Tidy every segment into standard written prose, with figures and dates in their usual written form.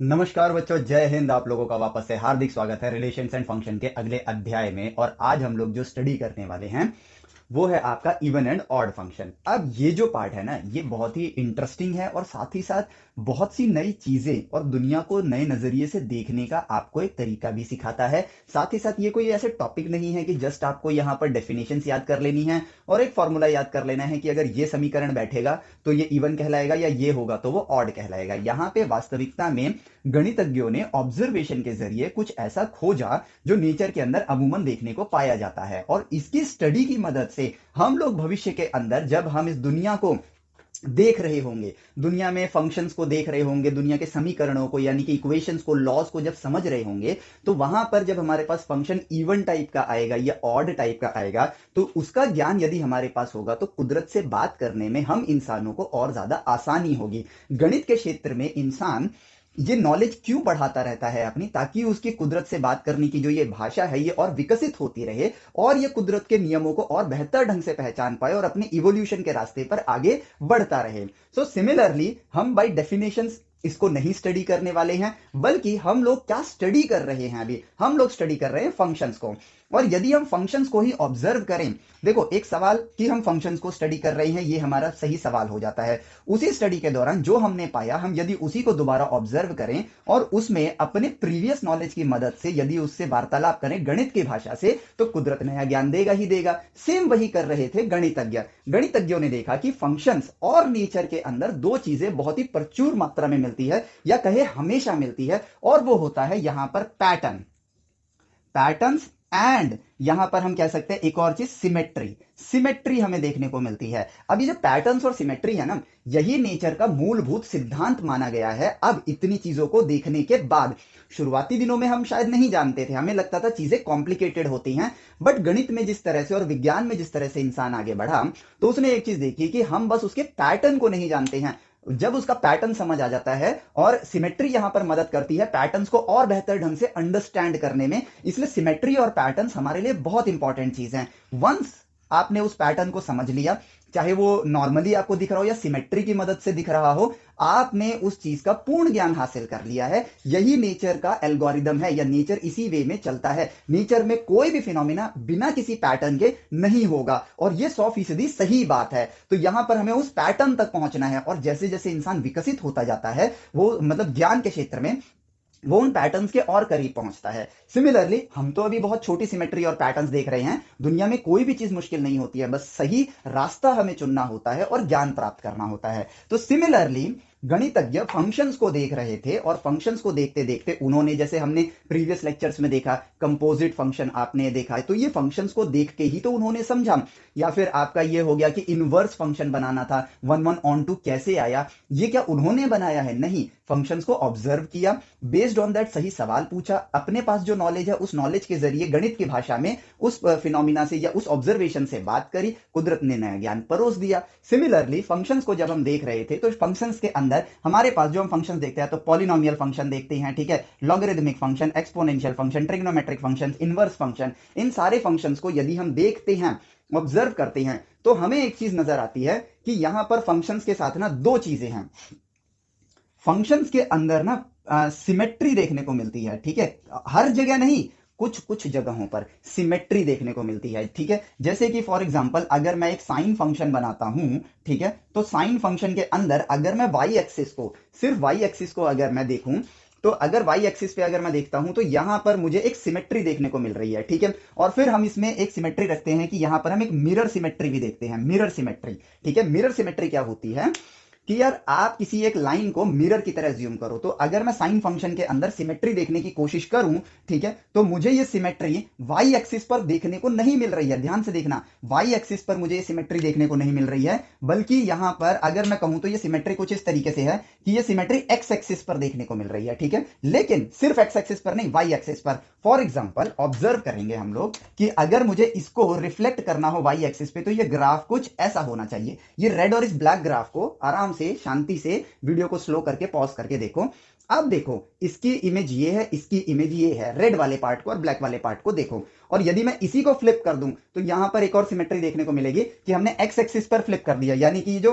नमस्कार बच्चों, जय हिंद। आप लोगों का वापस से हार्दिक स्वागत है रिलेशंस एंड फंक्शन के अगले अध्याय में। और आज हम लोग जो स्टडी करने वाले हैं वो है आपका इवन एंड ऑड फंक्शन। अब ये जो पार्ट है ना, ये बहुत ही इंटरेस्टिंग है और साथ ही साथ बहुत सी नई चीजें और दुनिया को नए नजरिए से देखने का आपको एक तरीका भी सिखाता है। साथ ही साथ ये कोई ऐसे टॉपिक नहीं है कि जस्ट आपको यहाँ पर डेफिनेशंस याद कर लेनी है और एक फॉर्मूला याद कर लेना है कि अगर ये समीकरण बैठेगा तो ये इवन कहलाएगा या ये होगा तो वो ऑड कहलाएगा। यहाँ पे वास्तविकता में गणितज्ञों ने ऑब्जर्वेशन के जरिए कुछ ऐसा खोजा जो नेचर के अंदर अमूमन देखने को पाया जाता है, और इसकी स्टडी की मदद से हम लोग भविष्य के अंदर जब हम इस दुनिया को देख रहे होंगे, दुनिया में फंक्शंस को देख रहे होंगे, दुनिया के समीकरणों को यानी कि इक्वेशंस को, लॉज को जब समझ रहे होंगे, तो वहां पर जब हमारे पास फंक्शन इवन टाइप का आएगा या ऑड टाइप का आएगा तो उसका ज्ञान यदि हमारे पास होगा तो कुदरत से बात करने में हम इंसानों को और ज्यादा आसानी होगी। गणित के क्षेत्र में इंसान ये नॉलेज क्यों बढ़ाता रहता है अपनी, ताकि उसकी कुदरत से बात करने की जो ये भाषा है ये और विकसित होती रहे और ये कुदरत के नियमों को और बेहतर ढंग से पहचान पाए और अपने इवोल्यूशन के रास्ते पर आगे बढ़ता रहे। सो सिमिलरली हम बाय डेफिनेशन इसको नहीं स्टडी करने वाले हैं, बल्कि हम लोग क्या स्टडी कर रहे हैं, अभी हम लोग स्टडी कर रहे हैं फंक्शंस को। और यदि हम फंक्शंस को ही ऑब्जर्व करें, देखो एक सवाल कि हम फंक्शंस को स्टडी कर रहे हैं ये हमारा सही सवाल हो जाता है। उसी स्टडी के दौरान जो हमने पाया हम यदि उसी को दोबारा ऑब्जर्व करें और उसमें अपने प्रीवियस नॉलेज की मदद से यदि उससे वार्तालाप करें गणित की भाषा से, तो कुदरत नया ज्ञान देगा ही देगा। सेम वही कर रहे थे गणितज्ञ। गणितज्ञों ने देखा कि फंक्शंस और नेचर के अंदर दो चीजें बहुत ही प्रचुर मात्रा में मिलती है या कहे हमेशा मिलती है, और वो होता है यहां पर पैटर्न, पैटर्न्स एंड यहां पर हम कह सकते हैं एक और चीज सिमेट्री। सिमेट्री हमें देखने को मिलती है। अब ये जो पैटर्न्स और सिमेट्री है ना, यही नेचर का मूलभूत सिद्धांत माना गया है। अब इतनी चीजों को देखने के बाद, शुरुआती दिनों में हम शायद नहीं जानते थे, हमें लगता था चीजें कॉम्प्लिकेटेड होती हैं, बट गणित में जिस तरह से और विज्ञान में जिस तरह से इंसान आगे बढ़ा तो उसने एक चीज देखी कि हम बस उसके पैटर्न को नहीं जानते हैं। जब उसका पैटर्न समझ आ जाता है, और सिमेट्री यहां पर मदद करती है पैटर्न्स को और बेहतर ढंग से अंडरस्टैंड करने में, इसलिए सिमेट्री और पैटर्न्स हमारे लिए बहुत इंपॉर्टेंट चीज हैं। वंस आपने उस पैटर्न को समझ लिया, चाहे वो नॉर्मली आपको दिख रहा हो या सिमेट्री की मदद से दिख रहा हो, आपने उस चीज का पूर्ण ज्ञान हासिल कर लिया है। यही नेचर का एल्गोरिदम है, या नेचर इसी वे में चलता है। नेचर में कोई भी फिनोमिना बिना किसी पैटर्न के नहीं होगा, और ये 100% सही बात है। तो यहां पर हमें उस पैटर्न तक पहुंचना है, और जैसे जैसे इंसान विकसित होता जाता है वो मतलब ज्ञान के क्षेत्र में, वो उन पैटर्न्स के और करीब पहुंचता है। सिमिलरली हम तो अभी बहुत छोटी सिमेट्री और पैटर्न्स देख रहे हैं। दुनिया में कोई भी चीज मुश्किल नहीं होती है, बस सही रास्ता हमें चुनना होता है और ज्ञान प्राप्त करना होता है। तो सिमिलरली गणितज्ञ फंक्शंस को देख रहे थे, और फंक्शंस को देखते देखते उन्होंने, जैसे हमने प्रीवियस लेक्चर्स में देखा कंपोजिट फंक्शन आपने देखा है, तो ये फंक्शंस को देख के ही तो उन्होंने समझा। या फिर आपका ये हो गया कि इनवर्स फंक्शन बनाना था, 1/1 कैसे आया, ये क्या उन्होंने बनाया है? नहीं, फंक्शंस को ऑब्जर्व किया, बेस्ड ऑन दैट सही सवाल पूछा, अपने पास जो नॉलेज है उस नॉलेज के जरिए गणित की भाषा में उस फिनोमिना से या उस ऑब्जर्वेशन से बात करी, कुदरत ने नया ज्ञान परोस दिया। सिमिलरली फंक्शंस को जब हम देख रहे थे तो फंक्शंस के अंदर हमारे पास जो हम फंक्शंस देखते हैं, तो पॉलिनोमियल फंक्शन देखते हैं, ठीक है, logarithmic function, exponential function, trigonometric function, inverse function, इन सारे फंक्शंस को यदि हम देखते हैं, ऑब्जर्व करते हैं, तो हमें एक चीज नजर आती है कि यहां पर फंक्शंस के साथ ना दो चीजें हैं। फंक्शंस के अंदर ना सिमेट्री देखने को मिलती है, ठीक है, हर जगह नहीं, कुछ कुछ जगहों पर सिमेट्री देखने को मिलती है, ठीक है। जैसे कि फॉर एग्जांपल अगर मैं एक साइन फंक्शन बनाता हूं, ठीक है, तो साइन फंक्शन के अंदर अगर मैं वाई एक्सिस को, सिर्फ वाई एक्सिस को अगर मैं देखूं, तो अगर वाई एक्सिस पे अगर मैं देखता हूं तो यहां पर मुझे एक सिमेट्री देखने को मिल रही है, ठीक है। और फिर हम इसमें एक सिमेट्री रखते हैं कि यहां पर हम एक मिरर सिमेट्री भी देखते हैं, मिरर सिमेट्री, ठीक है। मिरर सिमेट्री क्या होती है कि यार आप किसी एक लाइन को मिरर की तरह ज्यूम करो, तो अगर मैं साइन फंक्शन के अंदर सिमेट्री देखने की कोशिश करूं, ठीक है, तो मुझे ये सिमेट्री वाई एक्सिस पर देखने को नहीं मिल रही है। ध्यान से देखना, वाई एक्सिस पर मुझे ये सिमेट्री देखने को नहीं मिल रही है, बल्कि यहां पर अगर मैं कहूं तो ये सिमेट्री कुछ इस तरीके से है कि ये सिमेट्री एक्स एक्सिस पर देखने को मिल रही है, ठीक है, लेकिन सिर्फ एक्स एक्सिस पर नहीं, वाई एक्सिस पर। फॉर एग्जाम्पल ऑब्जर्व करेंगे हम लोग कि अगर मुझे इसको रिफ्लेक्ट करना हो वाई एक्सिस पे, तो ये ग्राफ कुछ ऐसा होना चाहिए। ये रेड और इस ब्लैक ग्राफ को आराम से शांति से वीडियो को स्लो करके पॉज करके देखो। अब देखो इसकी इमेज ये है, इसकी इमेज ये है, रेड वाले पार्ट को और ब्लैक वाले पार्ट को देखो। और यदि मैं इसी को फ्लिप कर दूं तो यहां पर एक और सिमेट्री देखने को मिलेगी कि हमने एक्स एक्सिस पर फ्लिप कर दिया, यानी कि जो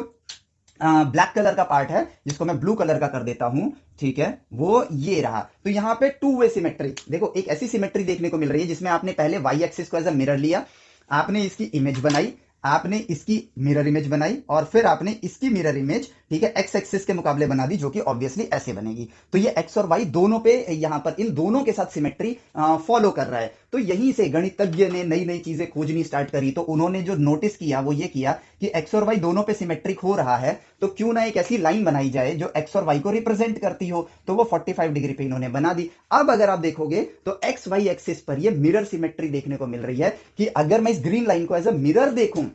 ब्लैक कलर का पार्ट है, जिसको मैं ब्लू कलर का कर देता हूं, ठीक है, वो ये रहा। तो यहां पे टू वे सिमेट्री, देखो एक ऐसी सिमेट्री देखने को मिल रही है जिसमें आपने पहले वाई एक्सिस को एज अ मिरर लिया, आपने इसकी इमेज बनाई, आपने इसकी मिरर इमेज बनाई, और फिर आपने इसकी मिरर इमेज, ठीक है, एक्स एक्सिस के मुकाबले बना दी, जो कि ऑब्वियसली ऐसे बनेगी। तो ये एक्स और वाई दोनों पे यहां पर इन दोनों के साथ सिमेट्री फॉलो कर रहा है। तो यहीं से गणितज्ञ ने नई नई चीजें खोजनी स्टार्ट करी। तो उन्होंने जो नोटिस किया वो ये किया कि एक्स और वाई दोनों पे सिमेट्रिक हो रहा है, तो क्यों ना एक ऐसी लाइन बनाई जाए जो एक्स और वाई को रिप्रेजेंट करती हो। तो वो 45 डिग्री पे इन्होंने बना दी। अब अगर आप देखोगे तो एक्स वाई एक्सिस पर ये मिरर सिमेट्री देखने को मिल रही है कि अगर मैं इस ग्रीन लाइन को एज अ मिरर देखूं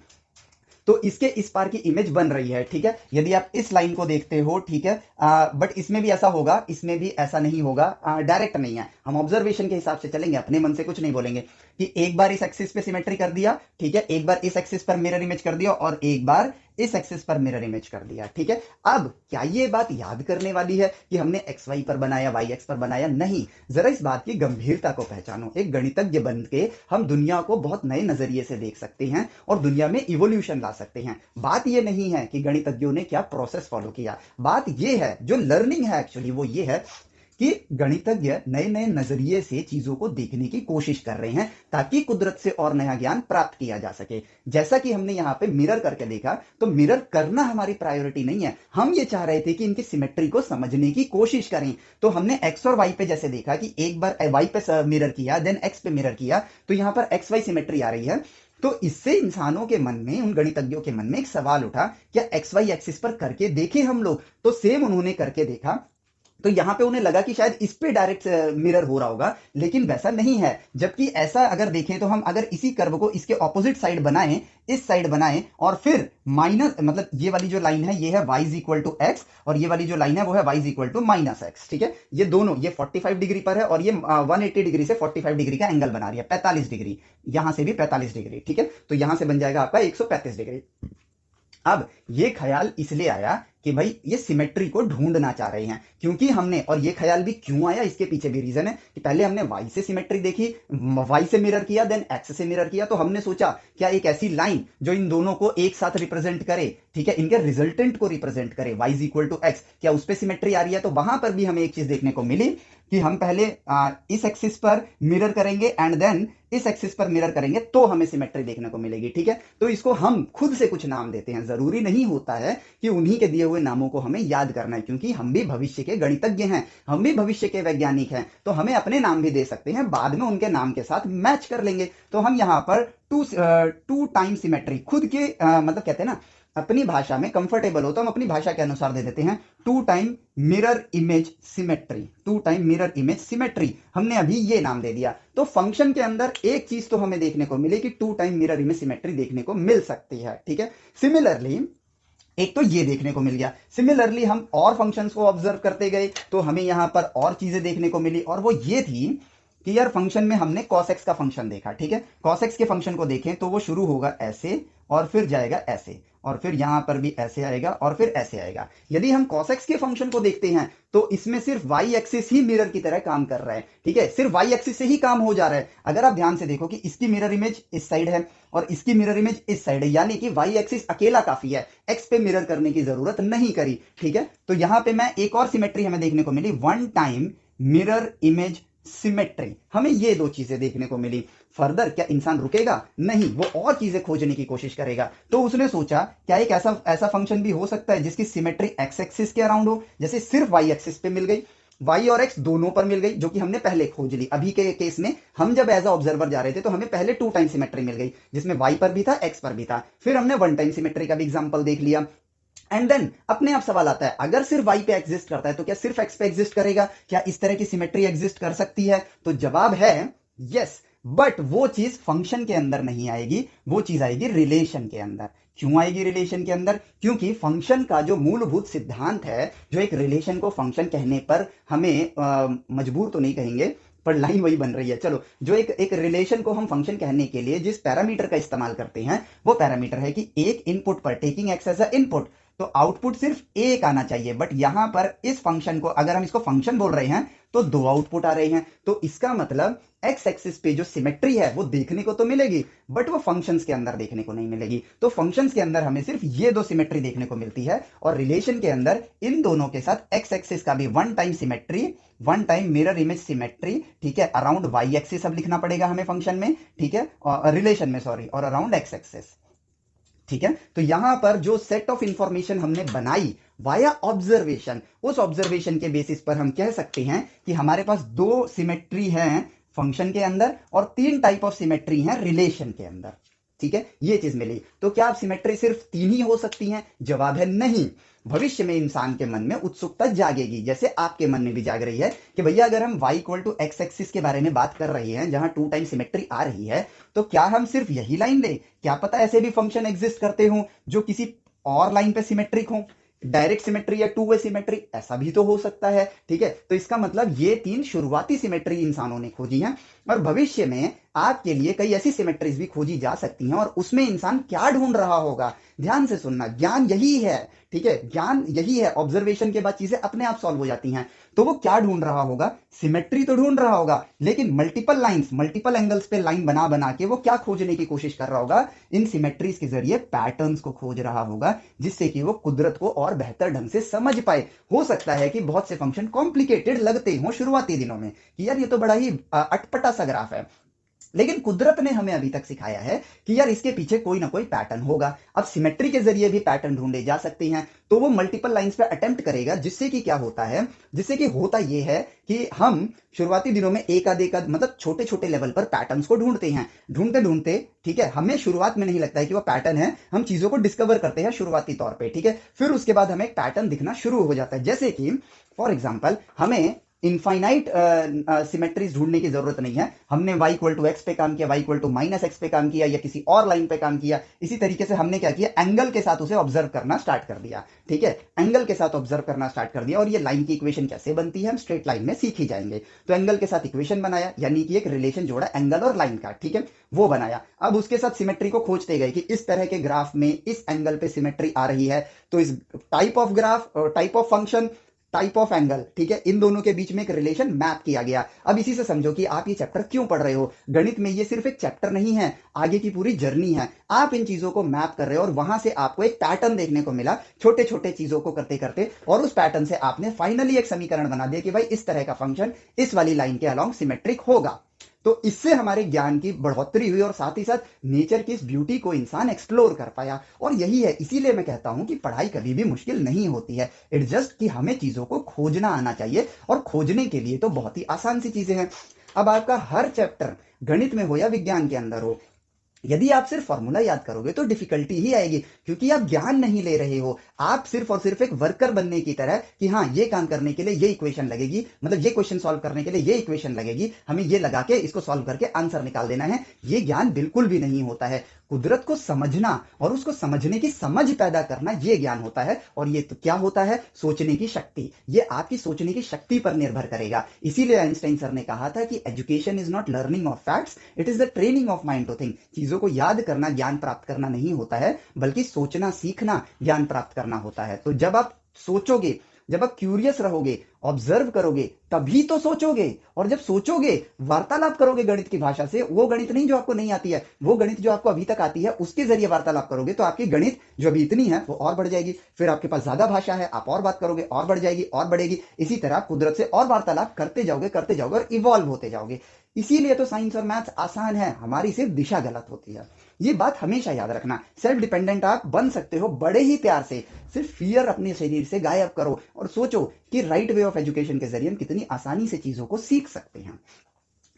तो इसके इस पार की इमेज बन रही है, ठीक है। यदि आप इस लाइन को देखते हो, ठीक है, बट इसमें भी ऐसा होगा, इसमें भी ऐसा नहीं होगा, डायरेक्ट नहीं है, हम ऑब्जर्वेशन के हिसाब से चलेंगे, अपने मन से कुछ नहीं बोलेंगे कि एक बार इस एक्सिस पे सिमेट्री कर दिया, ठीक है, एक बार इस एक्सिस पर मिरर इमेज कर दिया, और एक बार इस एक्सिस पर मिरर इमेज कर दिया, ठीक है। अब क्या ये बात याद करने वाली है कि हमने एक्स वाई पर बनाया, वाई एक्स पर बनाया? नहीं। जरा इस बात की गंभीरता को पहचानो। एक गणितज्ञ बन के हम दुनिया को बहुत नए नजरिए से देख सकते हैं और दुनिया में इवोल्यूशन ला सकते हैं। बात ये नहीं है कि गणितज्ञों ने क्या प्रोसेस फॉलो किया, बात ये है, जो लर्निंग है एक्चुअली वो ये है कि गणितज्ञ नए नए नजरिए से चीजों को देखने की कोशिश कर रहे हैं ताकि कुदरत से और नया ज्ञान प्राप्त किया जा सके। जैसा कि हमने यहां पे मिरर करके देखा, तो मिरर करना हमारी प्रायोरिटी नहीं है, हम ये चाह रहे थे कि इनकी सिमेट्री को समझने की कोशिश करें। तो हमने एक्स और वाई पे जैसे देखा कि एक बार वाई पे मिरर किया, देन एक्स पे मिरर किया, तो यहां पर एक्स वाई सिमेट्री आ रही है। तो इससे इंसानों के मन में, उन गणितज्ञों के मन में एक सवाल उठा, क्या एक्स वाई एक्सिस पर करके देखे हम लोग? तो सेम उन्होंने करके देखा, तो यहां पे उन्हें लगा कि शायद इस पे डायरेक्ट मिरर हो रहा होगा, लेकिन वैसा नहीं है। जबकि ऐसा अगर देखें तो हम अगर इसी कर्व को इसके ऑपोजिट साइड बनाएं, इस साइड बनाएं, और फिर माइनस, मतलब ये वाली जो लाइन है ये है y is equal to x, और ये वाली जो लाइन है वो है y is equal to minus x, ठीक है। ये दोनों, ये 45 डिग्री पर है और ये 180 डिग्री से 45 डिग्री का एंगल बना रही है, 45 डिग्री, यहां से भी 45 डिग्री, ठीक है। तो यहां से बन जाएगा आपका 135 डिग्री। अब ये ख्याल इसलिए आया कि भाई ये सिमेट्री को ढूंढना चाह रहे हैं, क्योंकि हमने, और ये ख्याल भी क्यों आया, इसके पीछे भी रीजन है कि पहले हमने वाई से सिमेट्री देखी, वाई से मिरर किया, देन एक्स से मिरर किया, तो हमने सोचा क्या एक ऐसी लाइन जो इन दोनों को एक साथ रिप्रेजेंट करे, ठीक है, इनके रिजल्टेंट को रिप्रेजेंट करे, y is equal to x, क्या उस पर सिमेट्री आ रही है? तो वहां पर भी हमें एक चीज देखने को मिली कि हम पहले इस एक्सिस पर मिरर करेंगे एंड देन इस एक्सिस पर मिरर करेंगे, तो हमें सिमेट्री देखने को मिलेगी, ठीक है। तो इसको हम खुद से कुछ नाम देते हैं, जरूरी नहीं होता है कि उन्हीं के दिए हुए नामों को हमें याद करना है, क्योंकि हम भी भविष्य के गणितज्ञ हैं, हम भी भविष्य के वैज्ञानिक हैं, तो हमें अपने नाम भी दे सकते हैं, बाद में उनके नाम के साथ मैच कर लेंगे। तो हम यहां पर टू टाइम सिमेट्री, खुद के मतलब कहते हैं ना, अपनी भाषा में कंफर्टेबल हो तो हम अपनी भाषा के अनुसार दे देते हैं, two time mirror image symmetry, two time mirror image symmetry, हमने अभी ये नाम दे दिया। तो फंक्शन के अंदर एक चीज तो हमें देखने को मिली कि two time mirror image symmetry देखने को मिल सकती है, ठीक है। सिमिलरली एक तो ये देखने को मिल गया, सिमिलरली हम और फंक्शंस को ऑब्जर्व करते गए तो हमें यहां पर और चीजें देखने को मिली, और वो ये थी कि यार फंक्शन में हमने cos x का फंक्शन देखा, ठीक है। cos x के फंक्शन को देखें तो वो शुरू होगा ऐसे और फिर जाएगा ऐसे, और फिर यहां पर भी ऐसे आएगा और फिर ऐसे आएगा। यदि हम cos x के फंक्शन को देखते हैं तो इसमें सिर्फ y एक्सिस ही मिरर की तरह काम कर रहा है, ठीक है, सिर्फ y एक्सिस से ही काम हो जा रहा है। अगर आप ध्यान से देखो कि इसकी मिरर इमेज इस साइड है और इसकी मिरर इमेज इस साइड है, यानी कि y एक्सिस अकेला काफी है, x पे मिरर करने की जरूरत नहीं करी, ठीक है। तो यहां पे मैं एक और सिमेट्री हमें देखने को मिली, one time mirror image symmetry, हमें ये दो चीजें देखने को मिली। फर्दर क्या इंसान रुकेगा? नहीं, वो और चीजें खोजने की कोशिश करेगा। तो उसने सोचा क्या एक ऐसा फंक्शन भी हो सकता है जिसकी सिमेट्री एक्स एक्सिस के अराउंड हो, जैसे सिर्फ वाई एक्सिस पे मिल गई, वाई और एक्स दोनों पर मिल गई, जो कि हमने पहले खोज ली। अभी के केस में हम जब एज अ ऑब्जर्वर जा रहे थे तो हमें पहले टू टाइम सिमेट्री मिल गई, जिसमें वाई पर भी था, एक्स पर भी था। फिर हमने वन टाइम सिमेट्री का भी एग्जाम्पल देख लिया। एंड देन अपने आप सवाल आता है, अगर सिर्फ y पे एग्जिस्ट करता है तो क्या सिर्फ x पे एग्जिस्ट करेगा? क्या इस तरह की सिमेट्री एग्जिस्ट कर सकती है? तो जवाब है यस, बट वो चीज फंक्शन के अंदर नहीं आएगी, वो चीज आएगी रिलेशन के अंदर। क्यों आएगी रिलेशन के अंदर? क्योंकि फंक्शन का जो मूलभूत सिद्धांत है, जो एक रिलेशन को फंक्शन कहने पर हमें मजबूर तो नहीं कहेंगे, पर लाइन वही बन रही है, चलो, जो एक रिलेशन को हम फंक्शन कहने के लिए जिस पैरामीटर का इस्तेमाल करते हैं वो पैरामीटर है कि एक इनपुट पर, taking x as a input, तो आउटपुट सिर्फ एक आना चाहिए, बट यहां पर इस फंक्शन को अगर हम इसको फंक्शन बोल रहे हैं तो दो आउटपुट आ रहे हैं। तो इसका मतलब एक्स एक्सिस पे जो सिमेट्री है वो देखने को तो मिलेगी, बट वो फंक्शंस के अंदर देखने को नहीं मिलेगी। तो फंक्शंस के अंदर हमें सिर्फ ये दो सिमेट्री देखने को मिलती है, और रिलेशन के अंदर इन दोनों के साथ एक्स एक्सिस का भी one time symmetry, one time mirror image symmetry, ठीक है, अराउंड वाई एक्सिस अब लिखना पड़ेगा हमें फंक्शन में, ठीक है, और रिलेशन में सॉरी, और अराउंड एक्स एक्सिस, ठीक है। तो यहां पर जो सेट ऑफ इंफॉर्मेशन हमने बनाई वाया ऑब्जर्वेशन, उस ऑब्जर्वेशन के बेसिस पर हम कह सकते हैं कि हमारे पास दो सिमेट्री हैं फंक्शन के अंदर और तीन टाइप ऑफ सिमेट्री हैं रिलेशन के अंदर, ठीक है, ये चीज मिली। तो क्या आप सिमेट्री सिर्फ तीन ही हो सकती हैं? जवाब है नहीं। भविष्य में इंसान के मन में उत्सुकता जागेगी, जैसे आपके मन में भी जाग रही है कि भैया अगर हम y equal to x axis के बारे में बात कर रहे हैं जहां टू टाइम सिमेट्री आ रही है, तो क्या हम सिर्फ यही लाइन लें? क्या पता ऐसे भी फंक्शन एग्जिस्ट करते हों जो किसी और लाइन पे सिमेट्रिक हों, डायरेक्ट सिमेट्री या टू वे सिमेट्री, ऐसा भी तो हो सकता है, ठीक है। तो इसका मतलब ये तीन शुरुआती सिमेट्री इंसानों ने खोजी हैं, और भविष्य में आपके लिए कई ऐसी सिमेट्रीज भी खोजी जा सकती हैं, और उसमें इंसान क्या ढूंढ रहा होगा, ध्यान से सुनना, ज्ञान यही है, ठीक है, ज्ञान यही है। ऑब्जर्वेशन के बाद चीजें अपने आप सॉल्व हो जाती हैं। तो वो क्या ढूंढ रहा होगा? सिमेट्री तो ढूंढ रहा होगा, लेकिन मल्टीपल लाइंस, मल्टीपल एंगल्स पे लाइन बना बना के वो क्या खोजने की कोशिश कर रहा होगा? इन सिमेट्रीज के जरिए पैटर्न्स को खोज रहा होगा, जिससे कि वो कुदरत को और बेहतर ढंग से समझ पाए। हो सकता है कि बहुत से फंक्शन कॉम्प्लिकेटेड लगते हों शुरुआती दिनों में कि यार ये तो बड़ा ही अटपटा सा ग्राफ है, लेकिन कुदरत ने हमें अभी तक सिखाया है कि यार इसके पीछे कोई ना कोई पैटर्न होगा। अब सिमेट्री के जरिए भी पैटर्न ढूंढे जा सकते हैं, तो वो मल्टीपल लाइंस पे अटेम्प्ट करेगा, जिससे कि क्या होता है, जिससे कि होता ये है कि हम शुरुआती दिनों में एक आध मतलब छोटे छोटे लेवल पर पैटर्न्स को ढूंढते हैं, ढूंढते ढूंढते, ठीक है, हमें शुरुआत में नहीं लगता है कि वो पैटर्न है, हम चीजों को डिस्कवर करते हैं शुरुआती तौर पर, ठीक है, फिर उसके बाद हमें एक पैटर्न दिखना शुरू हो जाता है। जैसे कि फॉर एग्जाम्पल हमें इनफाइनाइट सिमेट्रीज ढूंढने की जरूरत नहीं है। हमने y इक्वल टू एक्स पे काम किया, y equal to minus x पे काम किया, या किसी और लाइन पे काम किया, इसी तरीके से हमने क्या किया, एंगल के साथ उसे ऑब्जर्व करना स्टार्ट कर दिया, ठीक है, एंगल के साथ ऑब्जर्व करना स्टार्ट कर दिया। और ये लाइन की इक्वेशन कैसे बनती है हम स्ट्रेट लाइन में सीख ही जाएंगे। तो एंगल के साथ इक्वेशन बनाया, यानी कि एक रिलेशन जोड़ा एंगल और लाइन का, ठीक है, वो बनाया। अब उसके साथ सिमेट्री को खोजते गए कि इस तरह के ग्राफ में इस एंगल पे सिमेट्री आ रही है, तो इस type of graph, type of function, type of angle, ठीक है, इन दोनों के बीच में एक रिलेशन मैप किया गया। अब इसी से समझो कि आप ये चैप्टर क्यों पढ़ रहे हो। गणित में ये सिर्फ एक चैप्टर नहीं है, आगे की पूरी जर्नी है। आप इन चीजों को मैप कर रहे हो और वहां से आपको एक पैटर्न देखने को मिला छोटे छोटे चीजों को करते करते, और उस पैटर्न से आपने फाइनली एक समीकरण बना दिया कि भाई इस तरह का फंक्शन इस वाली लाइन के अलोंग सिमेट्रिक होगा। तो इससे हमारे ज्ञान की बढ़ोतरी हुई और साथ ही साथ नेचर की इस ब्यूटी को इंसान एक्सप्लोर कर पाया। और यही है, इसीलिए मैं कहता हूं कि पढ़ाई कभी भी मुश्किल नहीं होती है, इट्स जस्ट कि हमें चीजों को खोजना आना चाहिए, और खोजने के लिए तो बहुत ही आसान सी चीजें हैं। अब आपका हर चैप्टर गणित में हो या विज्ञान के अंदर हो, यदि आप सिर्फ फॉर्मूला याद करोगे तो डिफिकल्टी ही आएगी, क्योंकि आप ज्ञान नहीं ले रहे हो। आप सिर्फ और सिर्फ एक वर्कर बनने की तरह कि हाँ ये काम करने के लिए ये इक्वेशन लगेगी, मतलब ये क्वेश्चन सॉल्व करने के लिए ये इक्वेशन लगेगी, हमें ये लगा के इसको सॉल्व करके आंसर निकाल देना है, ये ज्ञान बिल्कुल भी नहीं होता है। कुदरत को समझना और उसको समझने की समझ पैदा करना, ये ज्ञान होता है। और ये तो क्या होता है? सोचने की शक्ति। ये आपकी सोचने की शक्ति पर निर्भर करेगा। इसीलिए आइंस्टाइन सर ने कहा था कि education is not learning of facts, it is the training of mind to think. चीजों को याद करना ज्ञान प्राप्त करना नहीं होता है, बल्कि सोचना सीखना ज्ञान प्राप्त करना होता है। तो जब आप सोचोगे, जब आप क्यूरियस रहोगे, ऑब्जर्व करोगे, तभी तो सोचोगे। और जब सोचोगे, वार्तालाप करोगे गणित की भाषा से, वो गणित नहीं जो आपको नहीं आती है, वो गणित जो आपको अभी तक आती है, उसके जरिए वार्तालाप करोगे, तो आपकी गणित जो अभी इतनी है वो और बढ़ जाएगी। फिर आपके पास ज्यादा भाषा है, आप और बात करोगे, और बढ़ जाएगी और बढ़ेगी। इसी तरह कुदरत से और वार्तालाप करते जाओगे और इवॉल्व होते जाओगे। इसीलिए तो साइंस और मैथ्स आसान है, हमारी सिर्फ दिशा गलत होती है। ये बात हमेशा याद रखना। सेल्फ डिपेंडेंट आप बन सकते हो बड़े ही प्यार से। सिर्फ फियर अपने शरीर से गायब करो और सोचो कि राइट वे ऑफ एजुकेशन के जरिए हम कितनी आसानी से चीजों को सीख सकते हैं,